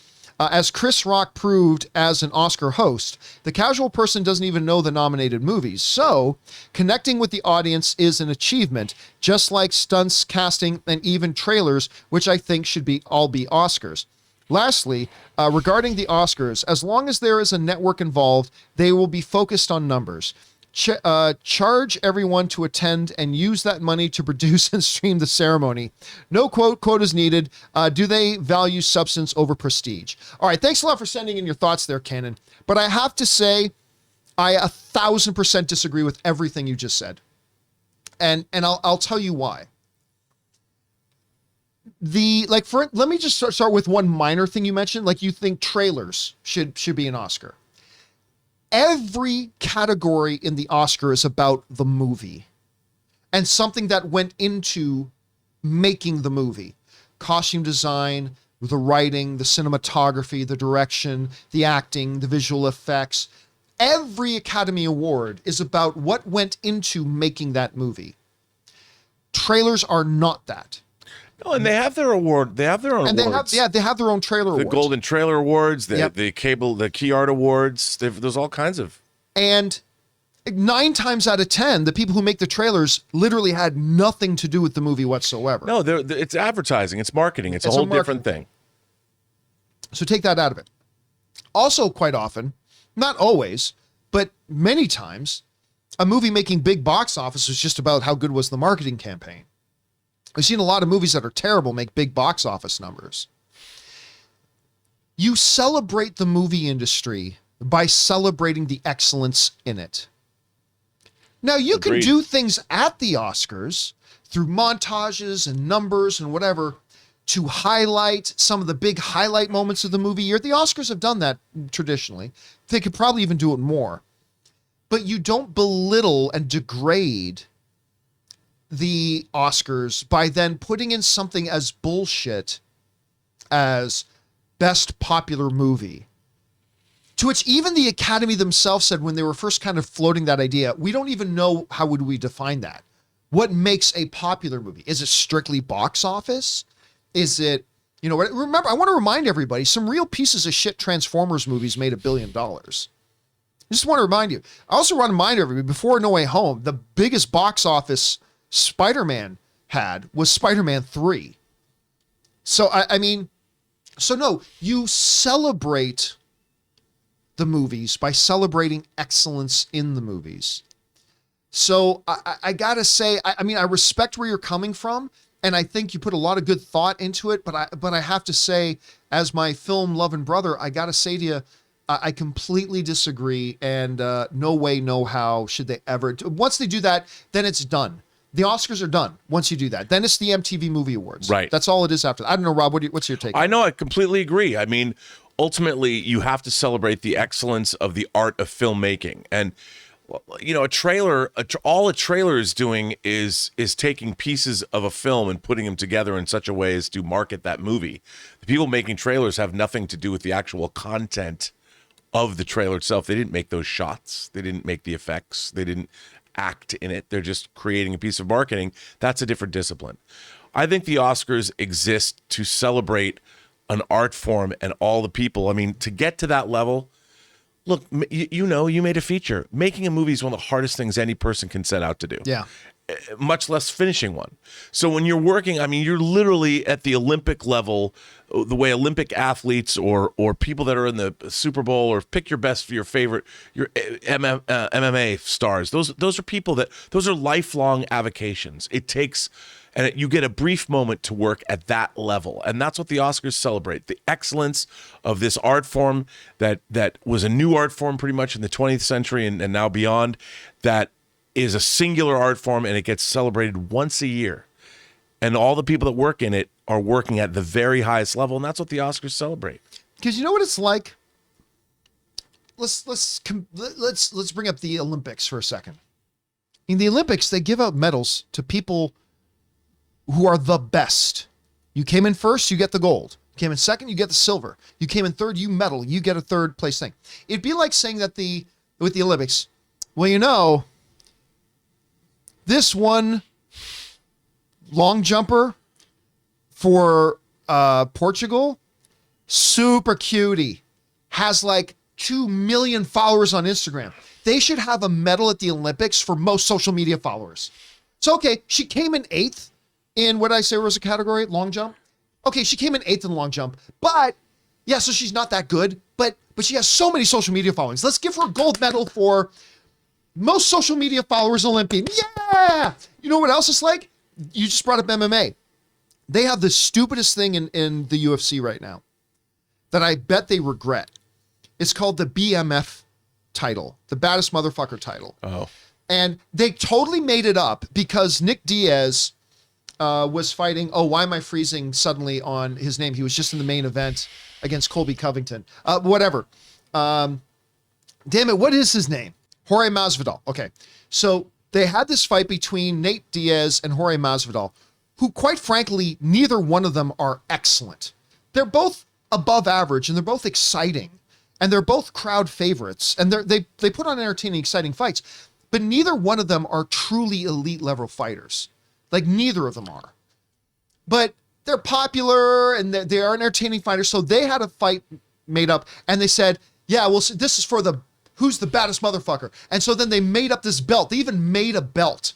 As Chris Rock proved as an Oscar host, the casual person doesn't even know the nominated movies. So, connecting with the audience is an achievement, just like stunts, casting, and even trailers, which I think should all be Oscars. Lastly, regarding the Oscars, as long as there is a network involved, they will be focused on numbers. Charge everyone to attend and use that money to produce and stream the ceremony. No quotas needed. Do they value substance over prestige? All right, thanks a lot for sending in your thoughts there, Cannon. But I have to say, I 1,000% disagree with everything you just said, and I'll tell you why. Let me just start with one minor thing you mentioned. Like, you think trailers should be an Oscar. Every category in the Oscar is about the movie and something that went into making the movie. Costume design, the writing, the cinematography, the direction, the acting, the visual effects. Every Academy Award is about what went into making that movie. Trailers are not that. No, and they have their award. They have their own awards. They have their own trailer awards. The Golden Trailer Awards, the Key Art Awards. There's all kinds of. And 9 times out of 10, the people who make the trailers literally had nothing to do with the movie whatsoever. No, it's advertising. It's marketing. It's a whole different thing. So take that out of it. Also, quite often, not always, but many times, a movie making big box office is just about how good was the marketing campaign. I've seen a lot of movies that are terrible make big box office numbers. You celebrate the movie industry by celebrating the excellence in it. Now, you can do things at the Oscars through montages and numbers and whatever to highlight some of the big highlight moments of the movie year. The Oscars have done that traditionally. They could probably even do it more. But you don't belittle and degrade the Oscars by then putting in something as bullshit as best popular movie, to which even the Academy themselves said when they were first kind of floating that idea, we don't even know how would we define that. What makes a popular movie? Is it strictly box office? Is it, remember, I want to remind everybody, some real pieces of shit Transformers movies made $1 billion. I just want to remind you. I also want to remind everybody, before No Way Home, the biggest box office Spider-Man had was Spider-Man 3. So, no, you celebrate the movies by celebrating excellence in the movies. So I gotta say, I respect where you're coming from, and I think you put a lot of good thought into it, but I have to say, as my film loving brother, I gotta say to you, I completely disagree, and no way, no how should they ever. Once they do that, then it's done. The Oscars are done once you do that. Then it's the MTV Movie Awards. Right. That's all it is after. I don't know, Rob, what's your take? I know, I completely agree. I mean, ultimately, you have to celebrate the excellence of the art of filmmaking. And, a trailer, all a trailer is doing is taking pieces of a film and putting them together in such a way as to market that movie. The people making trailers have nothing to do with the actual content of the trailer itself. They didn't make those shots. They didn't make the effects. They didn't act in it. They're just creating a piece of marketing. That's a different discipline. I think the Oscars exist to celebrate an art form and all the people. I mean, to get to that level, look, you made a feature. Making a movie is one of the hardest things any person can set out to do. Yeah. Much less finishing one. So when you're working, you're literally at the Olympic level, the way Olympic athletes or people that are in the Super Bowl, or pick your favorite, your MMA stars. Those are people those are lifelong avocations. It takes, and you get a brief moment to work at that level. And that's what the Oscars celebrate, the excellence of this art form that was a new art form pretty much in the 20th century and now beyond, that is a singular art form, and it gets celebrated once a year. And all the people that work in it are working at the very highest level, and that's what the Oscars celebrate. Because you know what it's like? Let's bring up the Olympics for a second. In the Olympics, they give out medals to people who are the best. You came in first, you get the gold. You came in second, you get the silver. You came in third, you medal, you get a third place thing. It'd be like saying that with the Olympics, well, this one long jumper for Portugal super cutie, has like 2 million followers on Instagram. They should have a medal at the Olympics for most social media followers. So, okay, she came in 8th in what I say was a category, long jump. Okay, she came in 8th in long jump, but yeah, so she's not that good, but she has so many social media followings. Let's give her a gold medal for most social media followers Olympian. Yeah! You know what else it's like? You just brought up MMA. They have the stupidest thing in the UFC right now that I bet they regret. It's called the BMF title, the baddest motherfucker title. Oh. And they totally made it up because Nick Diaz was fighting. Oh, why am I freezing suddenly on his name? He was just in the main event against Colby Covington. Whatever. Damn it, what is his name? Jorge Masvidal. Okay. So they had this fight between Nate Diaz and Jorge Masvidal, who, quite frankly, neither one of them are excellent. They're both above average, and they're both exciting, and they're both crowd favorites, and they put on entertaining, exciting fights, but neither one of them are truly elite level fighters. Like, neither of them are. But they're popular, and they are entertaining fighters, so they had a fight made up, and they said, yeah, well, this is for who's the baddest motherfucker. And so then they made up this belt. They even made a belt.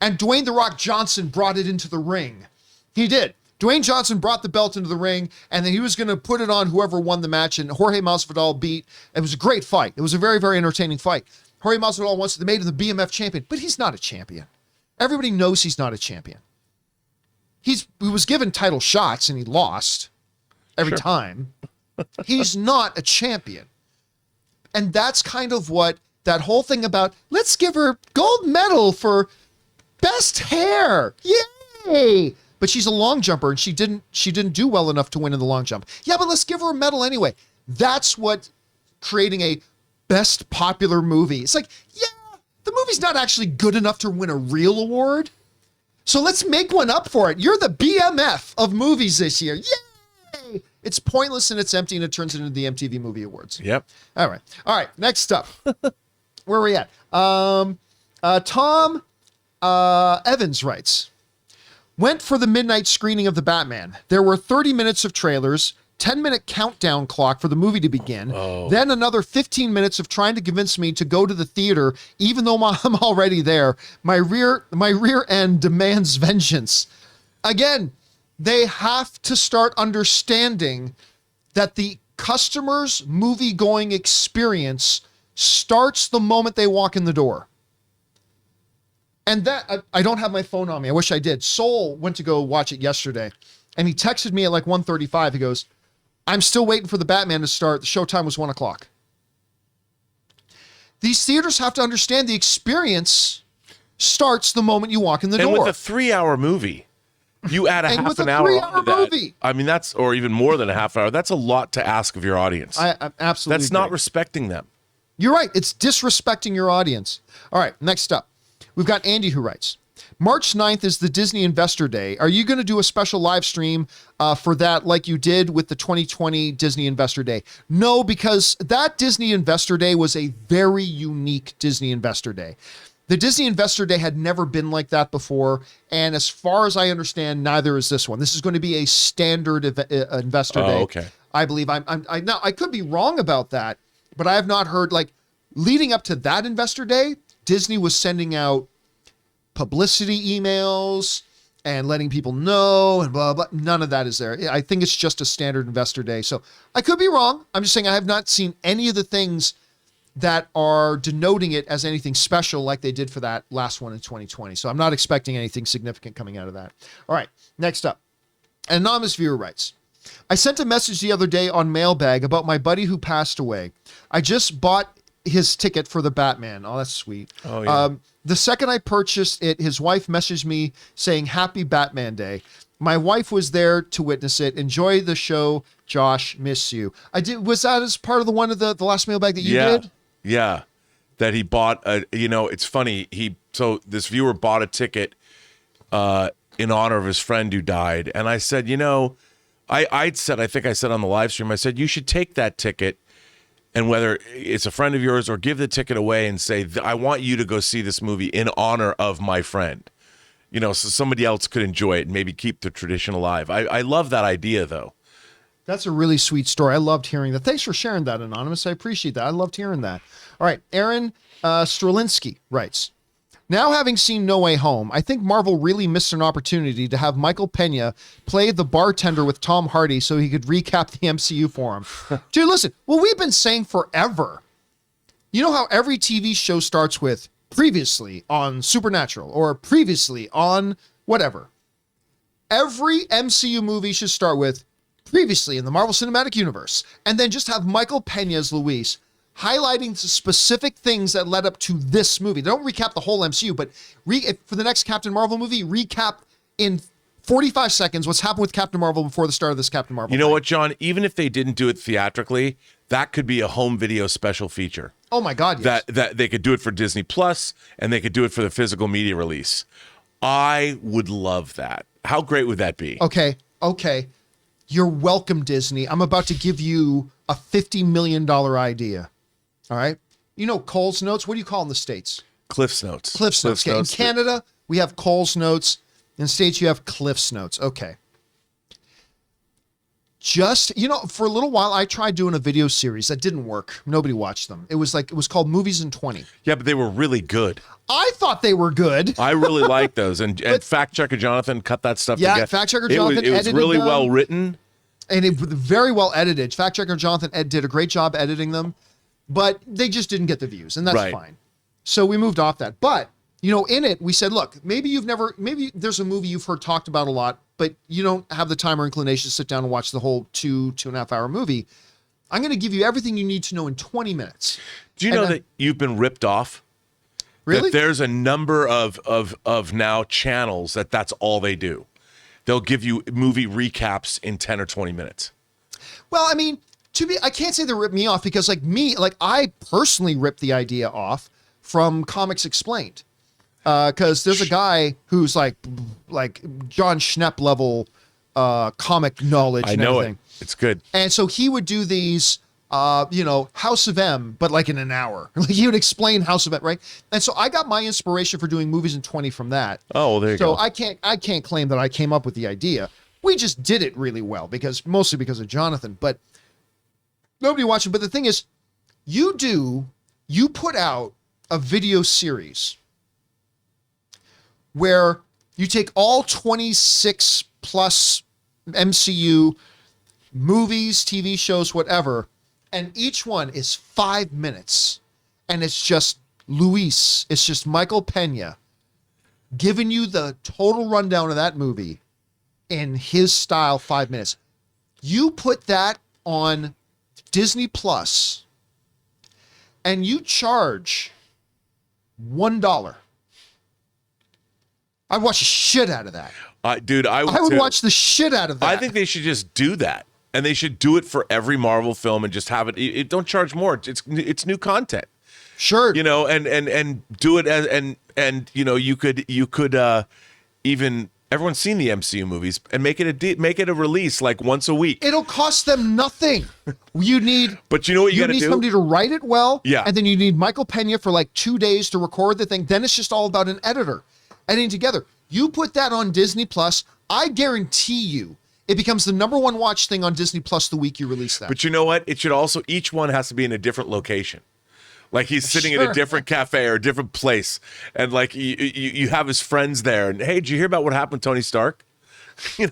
And Dwayne "The Rock" Johnson brought it into the ring. He did. Dwayne Johnson brought the belt into the ring, and then he was going to put it on whoever won the match, and Jorge Masvidal beat. It was a great fight. It was a very, very entertaining fight. Jorge Masvidal they made him the BMF champion, but he's not a champion. Everybody knows he's not a champion. He was given title shots, and he lost every time. He's not a champion. And that's kind of what that whole thing about, let's give her gold medal for best hair. Yay! But she's a long jumper, and she didn't do well enough to win in the long jump. Yeah, but let's give her a medal anyway. That's what creating a best popular movie. It's like, yeah, the movie's not actually good enough to win a real award. So let's make one up for it. You're the BMF of movies this year. Yay! It's pointless and it's empty, and it turns into the MTV Movie Awards. Yep. All right. Next up. Where are we at? Tom Evans writes, went for the midnight screening of The Batman. There were 30 minutes of trailers, 10-minute countdown clock for the movie to begin, then another 15 minutes of trying to convince me to go to the theater, even though I'm already there. My rear end demands vengeance. Again, they have to start understanding that the customer's movie-going experience starts the moment they walk in the door. And that, I don't have my phone on me. I wish I did. Soul went to go watch it yesterday, and he texted me at like 1:35. He goes, I'm still waiting for the Batman to start. The showtime was 1 o'clock. These theaters have to understand the experience starts the moment you walk in the door. And with a 3-hour movie, you add a half an hour onto that. Movie. I mean, or even more than a half hour. That's a lot to ask of your audience. I absolutely That's agree. not respecting them. You're right. It's disrespecting your audience. All right, next up. We've got Andy who writes, March 9th is the Disney Investor Day. Are you going to do a special live stream for that like you did with the 2020 Disney Investor Day? No, because that Disney Investor Day was a very unique Disney Investor Day. The Disney Investor Day had never been like that before, and as far as I understand, neither is this one. This is going to be a standard Investor Day. Okay. I believe. Now, I could be wrong about that, but I have not heard, like, leading up to that Investor Day, Disney was sending out publicity emails and letting people know and blah, blah. None of that is there. I think it's just a standard Investor Day. So I could be wrong. I'm just saying I have not seen any of the things that are denoting it as anything special like they did for that last one in 2020. So I'm not expecting anything significant coming out of that. All right, next up. An anonymous viewer writes, I sent a message the other day on Mailbag about my buddy who passed away. I just bought his ticket for the Batman. Oh, that's sweet. Oh, yeah. The second I purchased it, his wife messaged me saying, Happy Batman Day. My wife was there to witness it. Enjoy the show, Josh. Miss you. I did. Was that as part of the one of the last mailbag that you did? Yeah. That he bought it's funny. So this viewer bought a ticket in honor of his friend who died. And I said, I think I said on the live stream, I said, you should take that ticket. And whether it's a friend of yours or give the ticket away and say, I want you to go see this movie in honor of my friend, so somebody else could enjoy it and maybe keep the tradition alive. I love that idea, though. That's a really sweet story. I loved hearing that. Thanks for sharing that, Anonymous. I appreciate that. I loved hearing that. All right. Aaron Strelinsky writes, now having seen No Way Home, I think Marvel really missed an opportunity to have Michael Pena play the bartender with Tom Hardy so he could recap the MCU for him. Dude, listen, well, we've been saying forever. You know how every TV show starts with previously on Supernatural or previously on whatever. Every MCU movie should start with previously in the Marvel Cinematic Universe, and then just have Michael Pena as Luis highlighting specific things that led up to this movie. They don't recap the whole MCU, but for the next Captain Marvel movie, recap in 45 seconds what's happened with Captain Marvel before the start of this Captain Marvel. You know what, John? Even if they didn't do it theatrically, that could be a home video special feature. Oh my God, yes. That they could do it for Disney Plus, and they could do it for the physical media release. I would love that. How great would that be? Okay. You're welcome, Disney. I'm about to give you a $50 million idea. All right. You know Cole's Notes? What do you call in the States? Cliff's Notes. Cliff's Notes. Okay. In Canada, we have Cole's Notes. In the States, you have Cliff's Notes. Okay. Just, for a little while, I tried doing a video series that didn't work. Nobody watched them. It was called Movies in 20. Yeah, but they were really good. I thought they were good. I really liked those. And Fact Checker Jonathan cut that stuff together. Yeah, Fact Checker Jonathan It was really them, well written. And it was very well edited. Fact Checker Jonathan did a great job editing them, but they just didn't get the views, and that's fine. So we moved off that. But, in it, we said, look, maybe there's a movie you've heard talked about a lot, but you don't have the time or inclination to sit down and watch the whole 2.5 hour movie. I'm going to give you everything you need to know in 20 minutes. Do you know that you've been ripped off? Really? That there's a number of now channels that's all they do. They'll give you movie recaps in 10 or 20 minutes. Well, I mean, I can't say they ripped me off because I personally ripped the idea off from Comics Explained. Because there's a guy who's like John Schnepp level comic knowledge. I know it. It's good. And so he would do these, House of M, but like in an hour. He would explain House of M, right? And so I got my inspiration for doing Movies in 20 from that. Oh, well, there you go. So I can't claim that I came up with the idea. We just did it really well mostly because of Jonathan. But nobody watched it. But the thing is, you put out a video series where you take all 26 plus MCU movies, TV shows, whatever, and each one is 5 minutes. And it's just Luis, it's just Michael Pena giving you the total rundown of that movie in his style, 5 minutes. You put that on Disney Plus and you charge $1. I'd watch the shit out of that. Dude, I would watch the shit out of that. I think they should just do that. And they should do it for every Marvel film and just have it. Don't charge more. It's new content. Sure. And do it and you could even everyone's seen the MCU movies and make it a release like once a week. It'll cost them nothing. You need But you know what you got to do? You need somebody to write it well. Yeah. And then you need Michael Pena for like 2 days to record the thing. Then it's just all about an editor. Editing together. You put that on Disney Plus, I guarantee you it becomes the number one watch thing on Disney Plus the week you release that. But you know what? It should also, each one has to be in a different location. Like he's sitting in a different cafe or a different place. And like you have his friends there. And hey, did you hear about what happened to Tony Stark?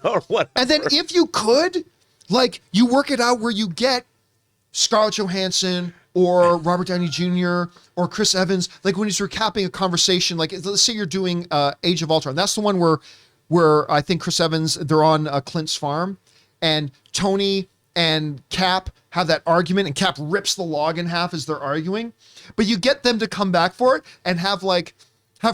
Or what? And then if you could, like you work it out where you get Scarlett Johansson or Robert Downey Jr. or Chris Evans, like when he's recapping a conversation, like let's say you're doing Age of Ultron. That's the one where I think Chris Evans, they're on Clint's farm and Tony and Cap have that argument and Cap rips the log in half as they're arguing. But you get them to come back for it and have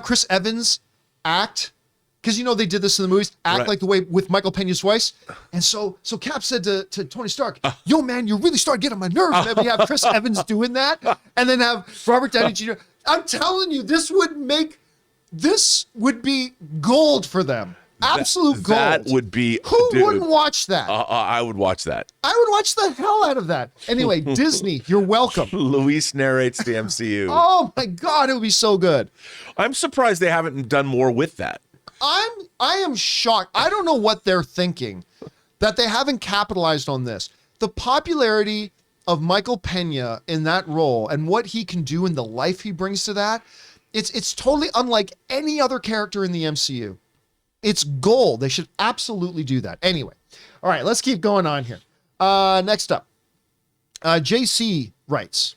Chris Evans act, because they did this in the movies, act like the way with Michael Pena's voice. And so Cap said to Tony Stark, yo man, you really started getting on my nerves. And then we have Chris Evans doing that and then have Robert Downey Jr. I'm telling you, this would be gold for them. Absolute gold. That would be. Who wouldn't watch that? I would watch that. I would watch the hell out of that. Anyway, Disney, you're welcome. Luis narrates the MCU. Oh my God, it would be so good. I'm surprised they haven't done more with that. I am shocked. I don't know what they're thinking. that they haven't capitalized on this. The popularity of Michael Pena in that role and what he can do and the life he brings to that, it's totally unlike any other character in the MCU. It's gold. They should absolutely do that. Anyway, all right, let's keep going on here. Next up, JC writes,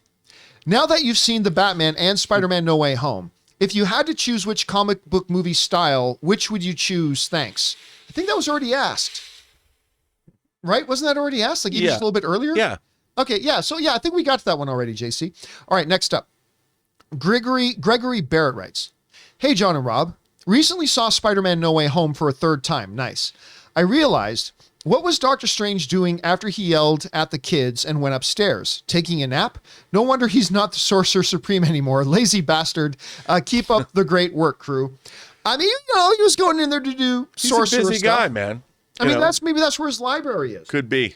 now that you've seen the Batman and Spider-Man No Way Home, if you had to choose which comic book movie style, which would you choose? Thanks. I think that was already asked. Right? Wasn't that already asked? Like even just a little bit earlier? Yeah. Okay, yeah. So yeah, I think we got to that one already, JC. All right, next up. Gregory Barrett writes, hey, John and Rob, recently saw Spider-Man No Way Home for a third time. Nice. I realized, what was Doctor Strange doing after he yelled at the kids and went upstairs? Taking a nap? No wonder he's not the Sorcerer Supreme anymore. Lazy bastard. Keep up the great work, crew. I mean, he was going in there to do sorcerer He's a busy stuff. guy, man. I mean, maybe that's where his library is. Could be.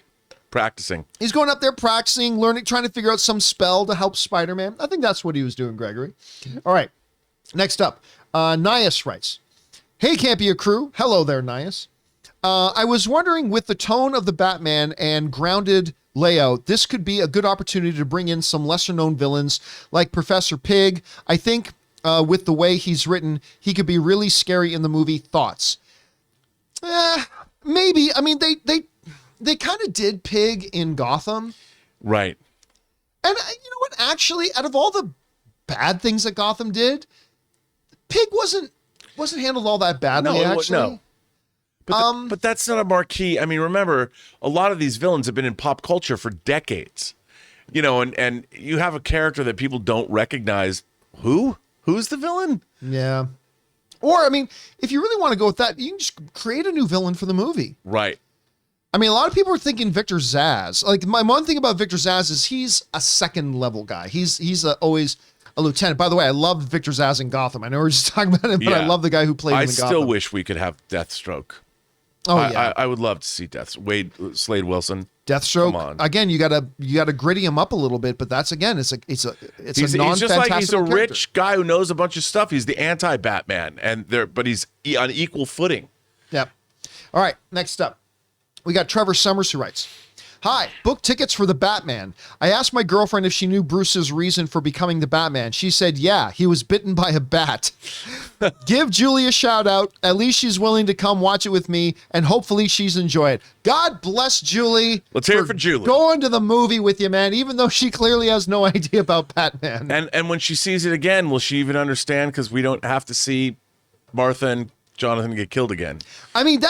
Practicing. He's going up there practicing, learning, trying to figure out some spell to help Spider-Man. I think that's what he was doing, Gregory. All right. Next up, Nias writes, hey, Campea crew. Hello there, Nias. I was wondering, with the tone of the Batman and grounded layout, this could be a good opportunity to bring in some lesser-known villains like Professor Pig. I think with the way he's written, he could be really scary in the movie. Thoughts? Maybe. I mean, they kind of did Pig in Gotham. Right. And you know what? Actually, out of all the bad things that Gotham did, Pig wasn't handled all that badly, actually. No. But that's not a marquee. I mean, remember, a lot of these villains have been in pop culture for decades. And you have a character that people don't recognize. Who's the villain? Yeah. Or, I mean, if you really want to go with that, you can just create a new villain for the movie. Right. I mean, a lot of people are thinking Victor Zsasz. Like, my one thing about Victor Zsasz is he's a second level guy. He's always a lieutenant. By the way, I loved Victor Zsasz in Gotham. I know we're just talking about him, but I love the guy who played him in Gotham. I still wish we could have Deathstroke. Oh, yeah. I would love to see Slade Wilson. Deathstroke. Come on. Again, you gotta gritty him up a little bit, but that's again, it's a non-fantastical He's just like he's a character. rich guy who knows a bunch of stuff. He's the anti-Batman, but he's on equal footing. Yep. All right, next up. We got Trevor Summers who writes, hi, book tickets for the Batman. I asked my girlfriend if she knew Bruce's reason for becoming the Batman. She said, yeah, he was bitten by a bat. Give Julie a shout out. At least she's willing to come watch it with me, and hopefully she's enjoyed it. God bless Julie. Let's hear it for Julie. Going to the movie with you, man, even though she clearly has no idea about Batman. And when she sees it again, will she even understand? Because we don't have to see Martha and Jonathan get killed again. I mean,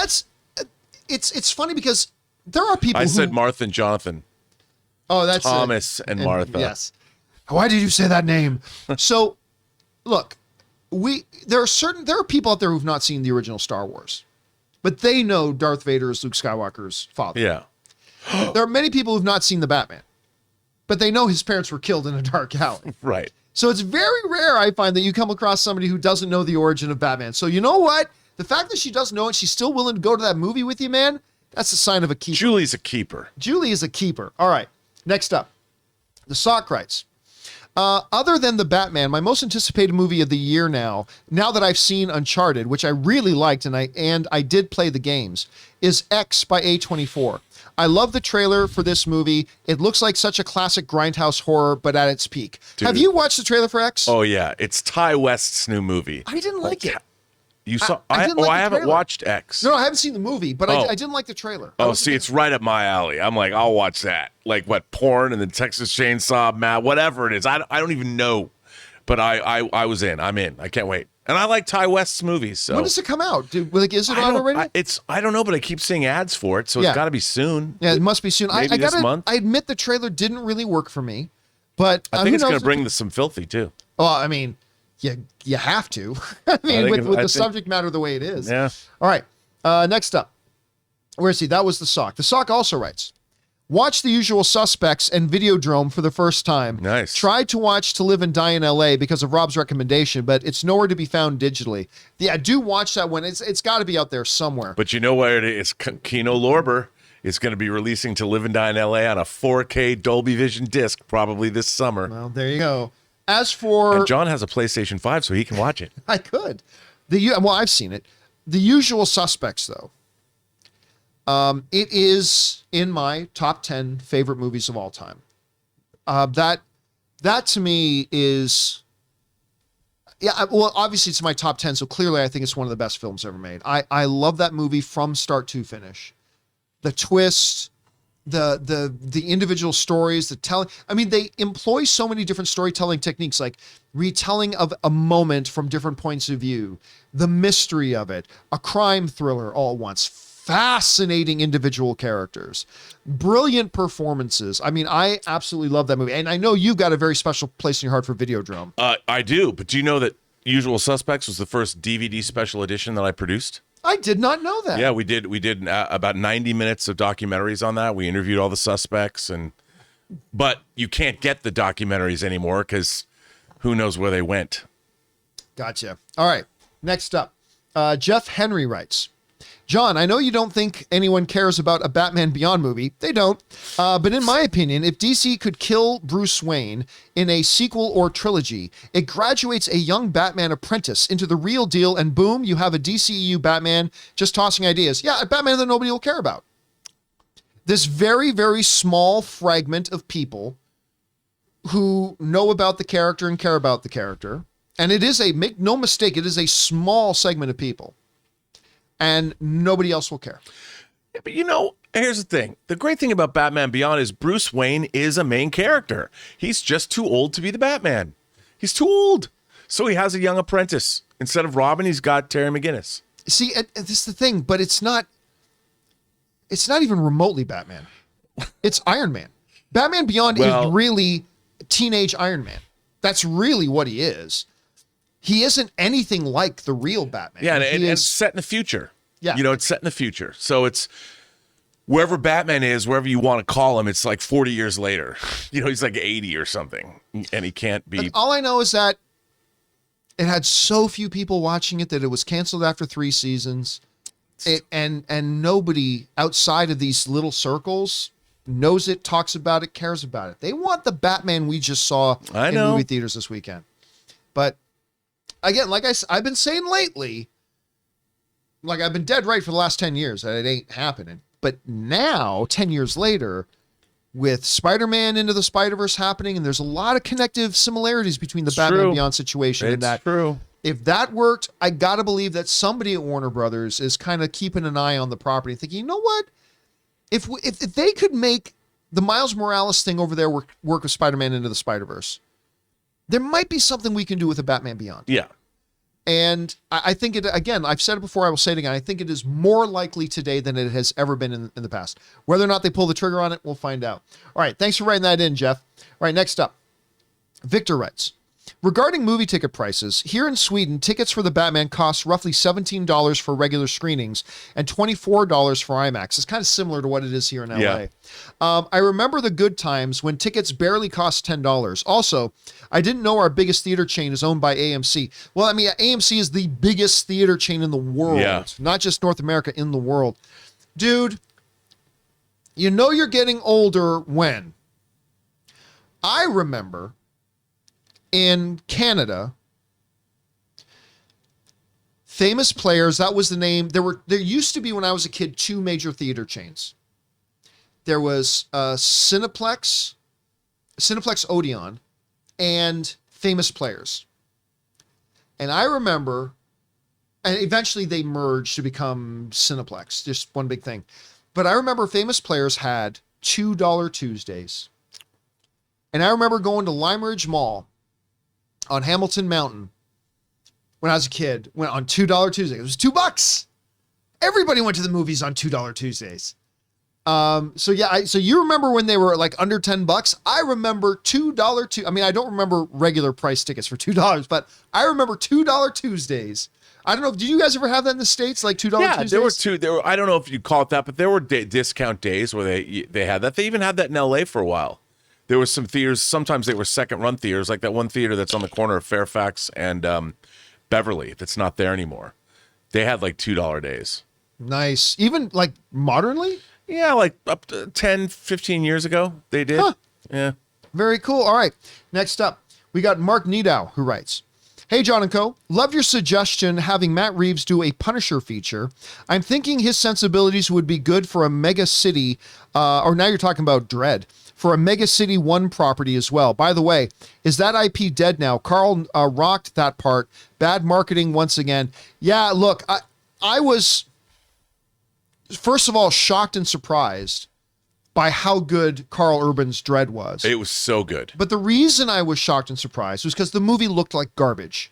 it's funny because there are people I said Martha and Jonathan. Oh, that's Thomas and Martha. Yes. Why did you say that name? So, look, there are people out there who've not seen the original Star Wars, but they know Darth Vader is Luke Skywalker's father. Yeah. There are many people who've not seen the Batman, but they know his parents were killed in a dark alley. Right. So it's very rare, I find, that you come across somebody who doesn't know the origin of Batman. So you know what? The fact that she doesn't know it, she's still willing to go to that movie with you, man, that's a sign of a keeper. Julie's a keeper. Julie is a keeper. All right. Next up, the Sock writes, other than the Batman, my most anticipated movie of the year now that I've seen Uncharted, which I really liked and I did play the games, is X by A24. I love the trailer for this movie. It looks like such a classic grindhouse horror, but at its peak. Dude. Have you watched the trailer for X? Oh, yeah. It's Ty West's new movie. I didn't like it. You saw? I didn't like the haven't trailer. watched X. No, I haven't seen the movie, but Oh. I didn't like the trailer. Oh, see, it's right up my alley. I'm like, I'll watch that. Like what, porn and the Texas Chainsaw, whatever it is. I don't even know, but I was in. I'm in. I can't wait. And I like Ty West's movies. So When does it come out? Is it out already? I don't know, but I keep seeing ads for it, so Yeah. it's got to be soon. Yeah, it must be soon. Maybe this month. I admit the trailer didn't really work for me, but I think it's going to bring some filthy too. Well, I mean, you have to. I mean, with the subject matter the way it is. Yeah. All right. Next up. Where is he? That was the Sock. The Sock also writes, watch The Usual Suspects and Videodrome for the first time. Nice. Tried to watch To Live and Die in LA because of Rob's recommendation, but it's nowhere to be found digitally. Yeah, do watch that one. It's got to be out there somewhere. But you know where it is? Kino Lorber is going to be releasing To Live and Die in LA on a 4K Dolby Vision disc probably this summer. Well, there you go. As for... And John has a PlayStation 5, so he can watch it. I could. Well, I've seen it. The Usual Suspects, though. It is in my top 10 favorite movies of all time. That to me is, yeah, well, obviously it's my top 10, so clearly I think it's one of the best films ever made. I love that movie from start to finish. The twist, the individual stories, the telling. I mean, they employ so many different storytelling techniques, like retelling of a moment from different points of view, the mystery of it, a crime thriller all at once, fascinating individual characters, brilliant performances. I mean, I absolutely love that movie. And I know you've got a very special place in your heart for Videodrome. I do, but do you know that Usual Suspects was the first DVD special edition that I produced? I did not know that. Yeah, we did about 90 minutes of documentaries on that. We interviewed all the suspects, but you can't get the documentaries anymore because who knows where they went. Gotcha. All right, next up. Jeff Henry writes, John, I know you don't think anyone cares about a Batman Beyond movie. They don't. But in my opinion, if DC could kill Bruce Wayne in a sequel or trilogy, it graduates a young Batman apprentice into the real deal, and boom, you have a DCEU Batman just tossing ideas. Yeah, a Batman that nobody will care about. This very, very small fragment of people who know about the character and care about the character, and it is make no mistake, it is a small segment of people. And nobody else will care. Yeah, but here's the thing. The great thing about Batman Beyond is Bruce Wayne is a main character. He's just too old to be the Batman. He's too old. So he has a young apprentice. Instead of Robin, he's got Terry McGinnis. See, this is the thing, but it's not even remotely Batman. It's Iron Man. Batman Beyond is really teenage Iron Man. That's really what he is. He isn't anything like the real Batman. Yeah, and it's set in the future. Yeah. It's set in the future. So it's wherever Batman is, wherever you want to call him, it's like 40 years later. He's like 80 or something, and he can't be. All I know is that it had so few people watching it that it was canceled after 3 seasons. And nobody outside of these little circles knows it, talks about it, cares about it. They want the Batman we just saw in movie theaters this weekend. But again, like I've been saying lately, like I've been dead right for the last 10 years that it ain't happening. But now, 10 years later, with Spider-Man Into the Spider-Verse happening, and there's a lot of connective similarities between the Batman Beyond situation and that. True. If that worked, I got to believe that somebody at Warner Brothers is kind of keeping an eye on the property, thinking, you know what? If they could make the Miles Morales thing over there work with Spider-Man Into the Spider-Verse, there might be something we can do with a Batman Beyond. Yeah. And I think it, again, I've said it before, I will say it again, I think it is more likely today than it has ever been in the past. Whether or not they pull the trigger on it, we'll find out. All right, thanks for writing that in, Jeff. All right, next up. Victor writes, regarding movie ticket prices, here in Sweden, tickets for the Batman cost roughly $17 for regular screenings and $24 for IMAX. It's kind of similar to what it is here in LA. Yeah. I remember the good times when tickets barely cost $10. Also, I didn't know our biggest theater chain is owned by AMC. Well, I mean, AMC is the biggest theater chain in the world, not just North America, in the world. Dude, you know you're getting older when? I remember in Canada, Famous Players, that was the name. There used to be, when I was a kid, 2 major theater chains. There was Cineplex Odeon, and Famous Players. And I remember, and eventually they merged to become Cineplex, just one big thing. But I remember Famous Players had $2 Tuesdays. And I remember going to Lime Ridge Mall on Hamilton Mountain when I was a kid, went on $2 Tuesday. It was $2. Everybody went to the movies on $2 Tuesdays. So you remember when they were like under $10? I remember $2. I mean, I don't remember regular price tickets for $2, but I remember $2 Tuesdays. I don't know. Did you guys ever have that in the States? Like $2 Tuesdays? There were 2. I don't know if you call it that, but there were discount days where they had that. They even had that in LA for a while. There were some theaters. Sometimes they were second run theaters, like that one theater that's on the corner of Fairfax and Beverly. That's not there anymore. They had like $2 days. Nice. Even like modernly? Yeah, like up to 10, 15 years ago, they did. Huh. Yeah. Very cool. All right. Next up, we got Mark Niedow, who writes, Hey, John and Co. Love your suggestion having Matt Reeves do a Punisher feature. I'm thinking his sensibilities would be good for a mega city, or now you're talking about Dredd, for a Mega City 1 property as well. By the way, is that IP dead now? Karl rocked that part. Bad marketing once again. Yeah, look, I was, first of all, shocked and surprised by how good Karl Urban's Dredd was. It was so good. But the reason I was shocked and surprised was because the movie looked like garbage.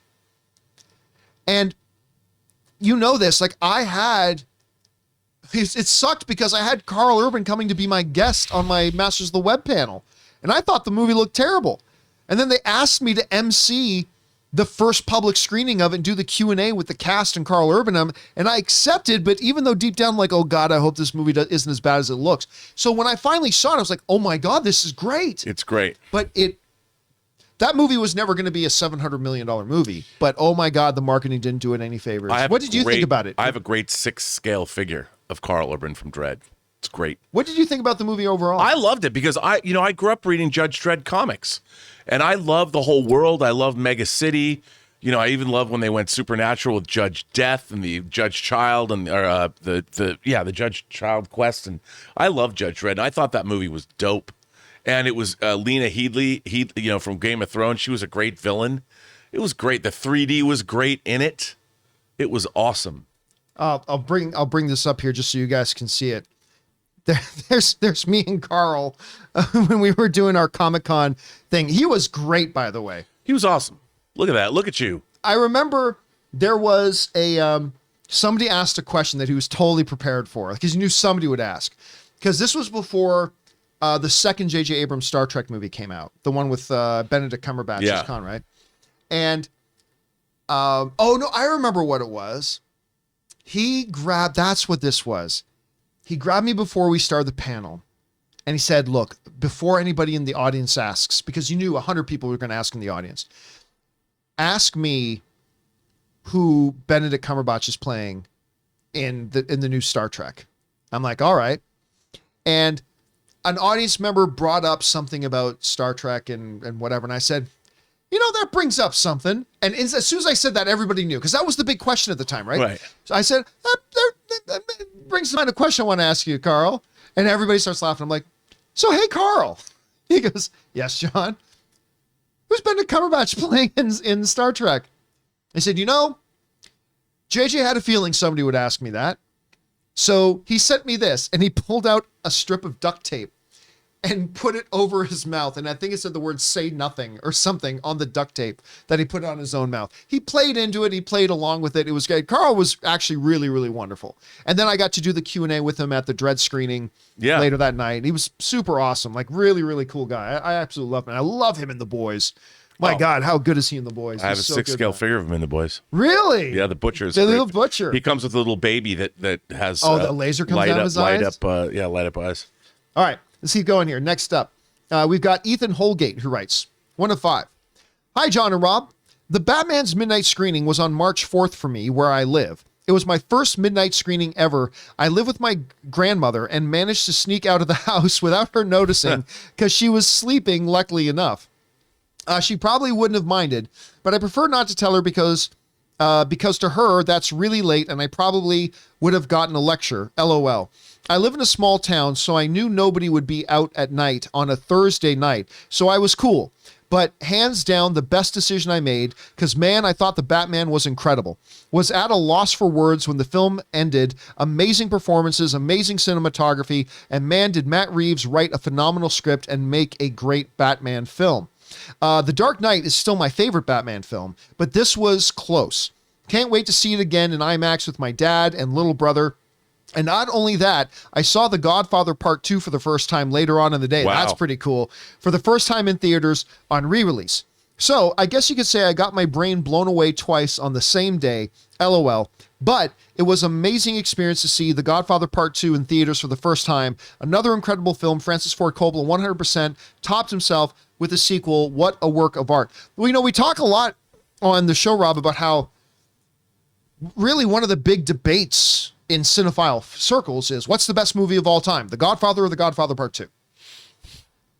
And you know this, like it sucked because I had Karl Urban coming to be my guest on my Masters of the Web panel. And I thought the movie looked terrible. And then they asked me to MC the first public screening of it and do the Q&A with the cast and Karl Urban. And I accepted, but even though deep down I'm like, oh God, I hope this movie isn't as bad as it looks. So when I finally saw it, I was like, oh my God, this is great. It's great. But that movie was never going to be a $700 million movie. But oh my God, the marketing didn't do it any favors. What did you think about it? I have a great 6 scale figure of Karl Urban from Dredd. It's great. What did you think about the movie overall? I loved it because I grew up reading Judge Dredd comics, and I love the whole world. I love Mega City. I even love when they went supernatural with Judge Death and the Judge Child and the Judge Child quest, and I love Judge Dredd. And I thought that movie was dope, and it was Lena Headey, from Game of Thrones. She was a great villain. It was great. The 3D was great in it. It was awesome. I'll bring this up here just so you guys can see it. There's me and Karl when we were doing our Comic-Con thing. He was great, by the way. He was awesome. Look at that. Look at you. I remember there was somebody asked a question that he was totally prepared for because he knew somebody would ask. Because this was before the second J.J. Abrams Star Trek movie came out, the one with Benedict Cumberbatch as Khan, right? And I remember what it was. That's what this was. He grabbed me before we started the panel and he said, look, before anybody in the audience asks, because you knew 100 people were going to ask in the audience, ask me who Benedict Cumberbatch is playing in the new Star Trek. I'm like, all right. And an audience member brought up something about Star Trek and whatever. And I said, that brings up something. And as soon as I said that, everybody knew, because that was the big question at the time, right? Right. So I said, that brings to mind a question I want to ask you, Karl. And everybody starts laughing. I'm like, so, hey, Karl. He goes, yes, John. Who's Benedict Cumberbatch playing in Star Trek? I said, JJ had a feeling somebody would ask me that. So he sent me this, and he pulled out a strip of duct tape and put it over his mouth. And I think it said the word say nothing or something on the duct tape that he put on his own mouth. He played into it. He played along with it. It was great. Karl was actually really, really wonderful. And then I got to do the Q&A with him at the Dredd screening later that night. He was super awesome. Like really, really cool guy. I absolutely love him. I love him in The Boys. My God, how good is he in The Boys? I have a 6 scale figure of him in The Boys. Really? Yeah, the Butcher is the little Butcher. He comes with a little baby that has the laser comes out of his eyes? Light up eyes. All right, let's keep going here. Next up, we've got Ethan Holgate, who writes, 1 of 5. Hi, John and Rob. The Batman's midnight screening was on March 4th for me, where I live. It was my first midnight screening ever. I live with my grandmother and managed to sneak out of the house without her noticing because she was sleeping, luckily enough. She probably wouldn't have minded, but I prefer not to tell her because to her, that's really late and I probably would have gotten a lecture. LOL. I live in a small town, so I knew nobody would be out at night on a Thursday night, so I was cool. But hands down, the best decision I made, because man, I thought the Batman was incredible. Was at a loss for words when the film ended. Amazing performances, amazing cinematography, and man, did Matt Reeves write a phenomenal script and make a great Batman film. The Dark Knight is still my favorite Batman film, but this was close. Can't wait to see it again in IMAX with my dad and little brother. And not only that, I saw The Godfather Part 2 for the first time later on in the day. Wow. That's pretty cool. For the first time in theaters on re-release. So I guess you could say I got my brain blown away twice on the same day. LOL. But it was an amazing experience to see The Godfather Part 2 in theaters for the first time. Another incredible film. Francis Ford Coppola 100% topped himself with a sequel. What a work of art. Well, we talk a lot on the show, Rob, about how really one of the big debates in cinephile circles is what's the best movie of all time, The Godfather or The Godfather Part 2?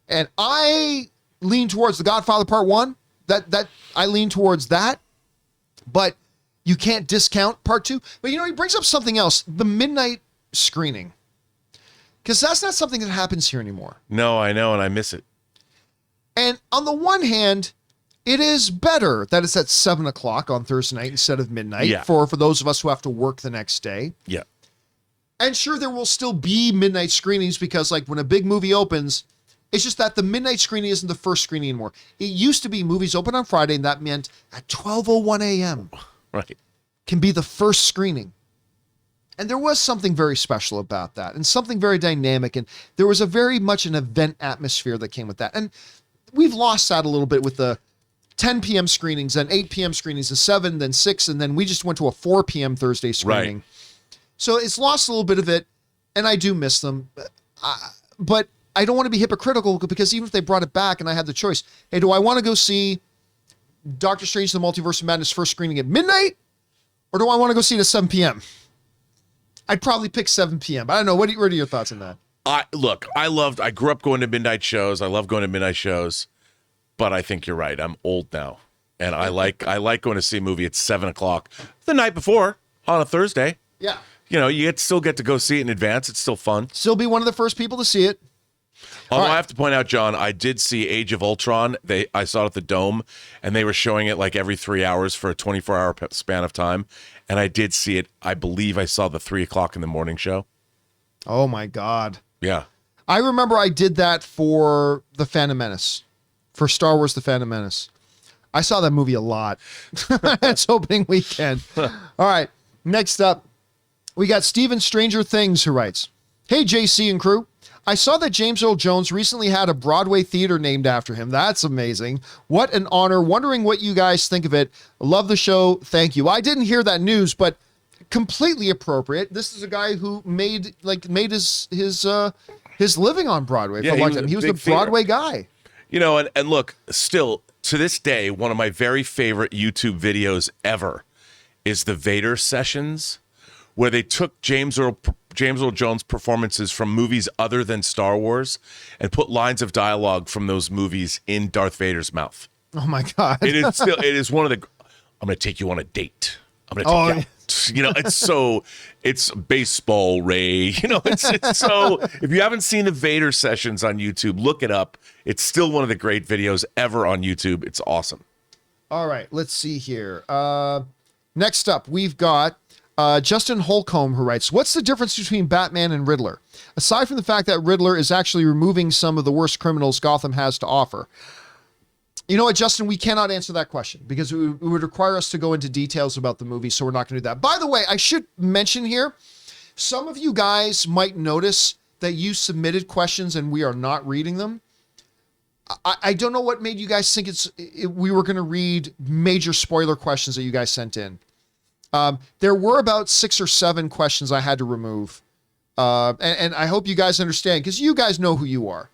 And I lean towards The Godfather Part 1. That I lean towards that. but you can't discount part 2. But he brings up something else, the midnight screening, because that's not something that happens here anymore. No, I know, and I miss it. And on the one hand, it is better that it's at 7 o'clock on Thursday night instead of midnight for those of us who have to work the next day. Yeah. And sure, there will still be midnight screenings because, like, when a big movie opens, it's just that the midnight screening isn't the first screening anymore. It used to be movies open on Friday, and that meant at 12:01 a.m. Right. can be the first screening. And there was something very special about that and something very dynamic. And there was a very much an event atmosphere that came with that. And we've lost that a little bit with the 10 p.m. screenings and 8 p.m. screenings and 7, then 6. And then we just went to a 4 p.m. Thursday screening. Right. So it's lost a little bit of it. And I do miss them. But I don't want to be hypocritical because even if they brought it back and I had the choice, hey, do I want to go see Doctor Strange, the Multiverse of Madness first screening at midnight? Or do I want to go see it at 7 p.m.? I'd probably pick 7 p.m. I don't know. What are your thoughts on that? I grew up going to midnight shows. I love going to midnight shows, but I think you're right. I'm old now. And I like going to see a movie at 7 o'clock the night before on a Thursday. Yeah. You still get to go see it in advance. It's still fun. Still be one of the first people to see it. Although I have to point out, John, I did see Age of Ultron. I saw it at the Dome, and they were showing it like every 3 hours for a 24-hour span of time. And I did see it. I believe I saw the 3 o'clock in the morning show. Oh, my God. Yeah. I remember I did that for The Phantom Menace, for Star Wars The Phantom Menace. I saw that movie a lot. It's opening weekend. All right. Next up, we got Steven Stranger Things who writes, "Hey, JC and crew. I saw that James Earl Jones recently had a Broadway theater named after him. That's amazing. What an honor. Wondering what you guys think of it. Love the show. Thank you." I didn't hear that news, but completely appropriate. This is a guy who made his living on Broadway for a long time. He was the Broadway guy. And look, still to this day, one of my very favorite YouTube videos ever is the Vader sessions, where they took James Earl Jones performances from movies other than Star Wars and put lines of dialogue from those movies in Darth Vader's mouth. Oh my God. It is one of the, I'm going to take you on a date. I'm going to take you out. It's baseball, Ray. It's so, if you haven't seen the Vader sessions on YouTube, look it up. It's still one of the great videos ever on YouTube. It's awesome. All right, let's see here. Next up, we've got Justin Holcomb, who writes, "What's the difference between Batman and Riddler? Aside from the fact that Riddler is actually removing some of the worst criminals Gotham has to offer." You know what, Justin? We cannot answer that question because it would require us to go into details about the movie, so we're not going to do that. By the way, I should mention here, some of you guys might notice that you submitted questions and we are not reading them. I don't know what made you guys think we were going to read major spoiler questions that you guys sent in. There were about 6 or 7 questions I had to remove. And I hope you guys understand, because you guys know who you are.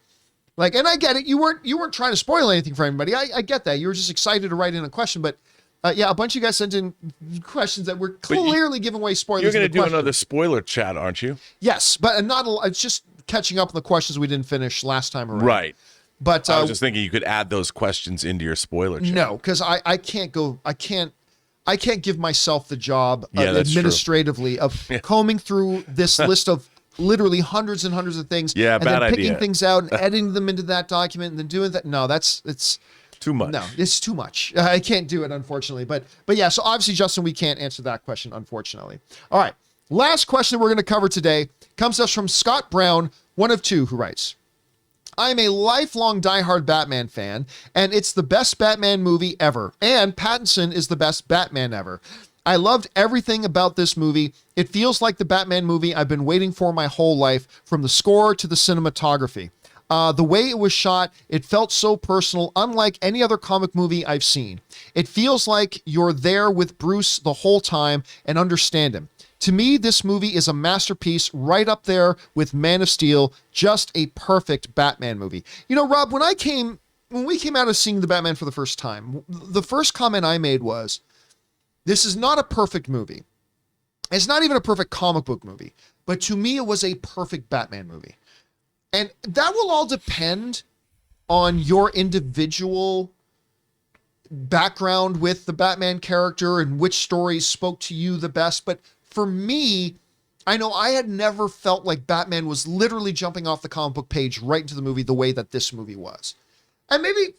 And I get it. You weren't trying to spoil anything for anybody. I get that. You were just excited to write in a question. But a bunch of you guys sent in questions that were clearly giving away spoilers. You're going to do another spoiler chat, aren't you? Yes, but it's just catching up on the questions we didn't finish last time around. Right. But I was just thinking you could add those questions into your spoiler chat. No, because I can't give myself the job administratively of combing through this list of literally hundreds and hundreds of things. Yeah, and bad then picking idea. things out and editing them into that document and then doing that. No, it's too much. No, it's too much. I can't do it, unfortunately. But yeah, so obviously, Justin, we can't answer that question, unfortunately. All right. Last question we're going to cover today comes to us from Scott Brown, one of 2, who writes, "I'm a lifelong diehard Batman fan, and it's the best Batman movie ever. And Pattinson is the best Batman ever. I loved everything about this movie. It feels like the Batman movie I've been waiting for my whole life, from the score to the cinematography. The way it was shot, it felt so personal, unlike any other comic movie I've seen. It feels like you're there with Bruce the whole time and understand him. To me, this movie is a masterpiece, right up there with Man of Steel, just a perfect Batman movie." Rob, when we came out of seeing the Batman for the first time, the first comment I made was, this is not a perfect movie. It's not even a perfect comic book movie, but to me, it was a perfect Batman movie. And that will all depend on your individual background with the Batman character and which stories spoke to you the best. But for me, I know I had never felt like Batman was literally jumping off the comic book page right into the movie the way that this movie was. And maybe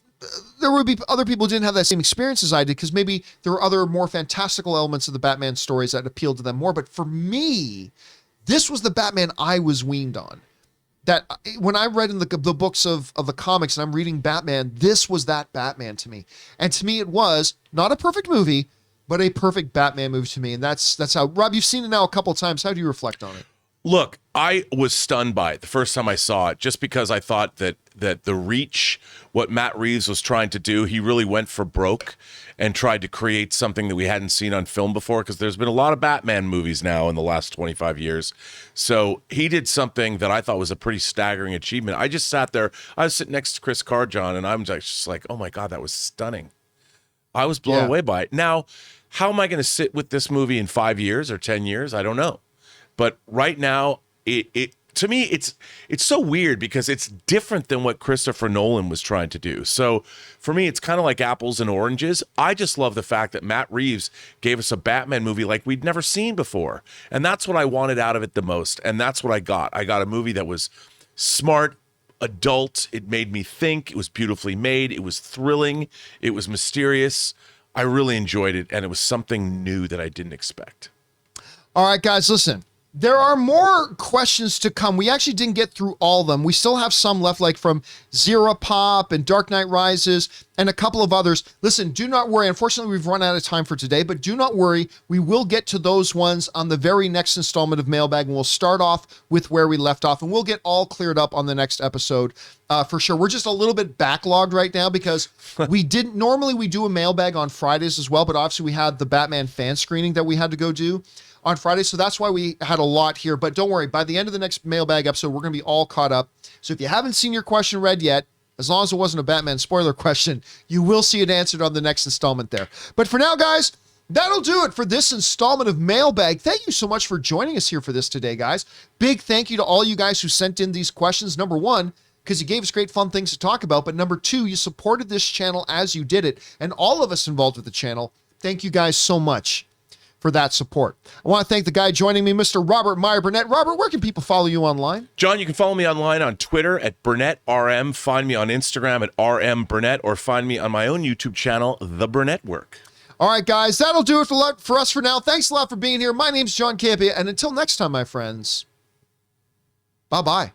there would be other people who didn't have that same experience as I did, because maybe there were other more fantastical elements of the Batman stories that appealed to them more. But for me, this was the Batman I was weaned on. That when I read in the books of the comics and I'm reading Batman, this was that Batman to me. And to me, it was not a perfect movie, but a perfect Batman movie to me. And that's how, Rob, you've seen it now a couple of times. How do you reflect on it? Look, I was stunned by it the first time I saw it, just because I thought that the reach, what Matt Reeves was trying to do, he really went for broke and tried to create something that we hadn't seen on film before, because there's been a lot of Batman movies now in the last 25 years. So he did something that I thought was a pretty staggering achievement. I just sat there, I was sitting next to Chris Carr-John, and I'm just like, oh my God, that was stunning. I was blown away by it. Now, how am I going to sit with this movie in 5 years or 10 years? I don't know. But right now, it to me, it's so weird, because it's different than what Christopher Nolan was trying to do. So for me, it's kind of like apples and oranges. I just love the fact that Matt Reeves gave us a Batman movie like we'd never seen before. And that's what I wanted out of it the most. And that's what I got. I got a movie that was smart, adult. It made me think. It was beautifully made. It was thrilling. It was mysterious. I really enjoyed it. And it was something new that I didn't expect. All right, guys, listen. There are more questions to come. We actually didn't get through all of them. We still have some left, like from Zero Pop and Dark Knight Rises and a couple of others. Listen, do not worry. Unfortunately, we've run out of time for today, but do not worry. We will get to those ones on the very next installment of Mailbag, and we'll start off with where we left off, and we'll get all cleared up on the next episode for sure. We're just a little bit backlogged right now, because normally we do a Mailbag on Fridays as well, but obviously we had the Batman fan screening that we had to go do on Friday. So that's why we had a lot here. But don't worry, by the end of the next Mailbag episode, we're going to be all caught up. So if you haven't seen your question read yet, as long as it wasn't a Batman spoiler question, you will see it answered on the next installment there. But for now, guys, that'll do it for this installment of Mailbag. Thank you so much for joining us here for this today, guys. Big thank you to all you guys who sent in these questions. Number one, because you gave us great fun things to talk about. But number two, you supported this channel as you did it. And all of us involved with the channel, thank you guys so much for that support. I want to thank the guy joining me, Mr. Robert Meyer Burnett. Robert, where can people follow you online? John, you can follow me online on Twitter at BurnettRM. Find me on Instagram at RM Burnett, or find me on my own YouTube channel, The Burnett Work. All right, guys, that'll do it for us for now. Thanks a lot for being here. My name's John Campea, and until next time, my friends, bye-bye.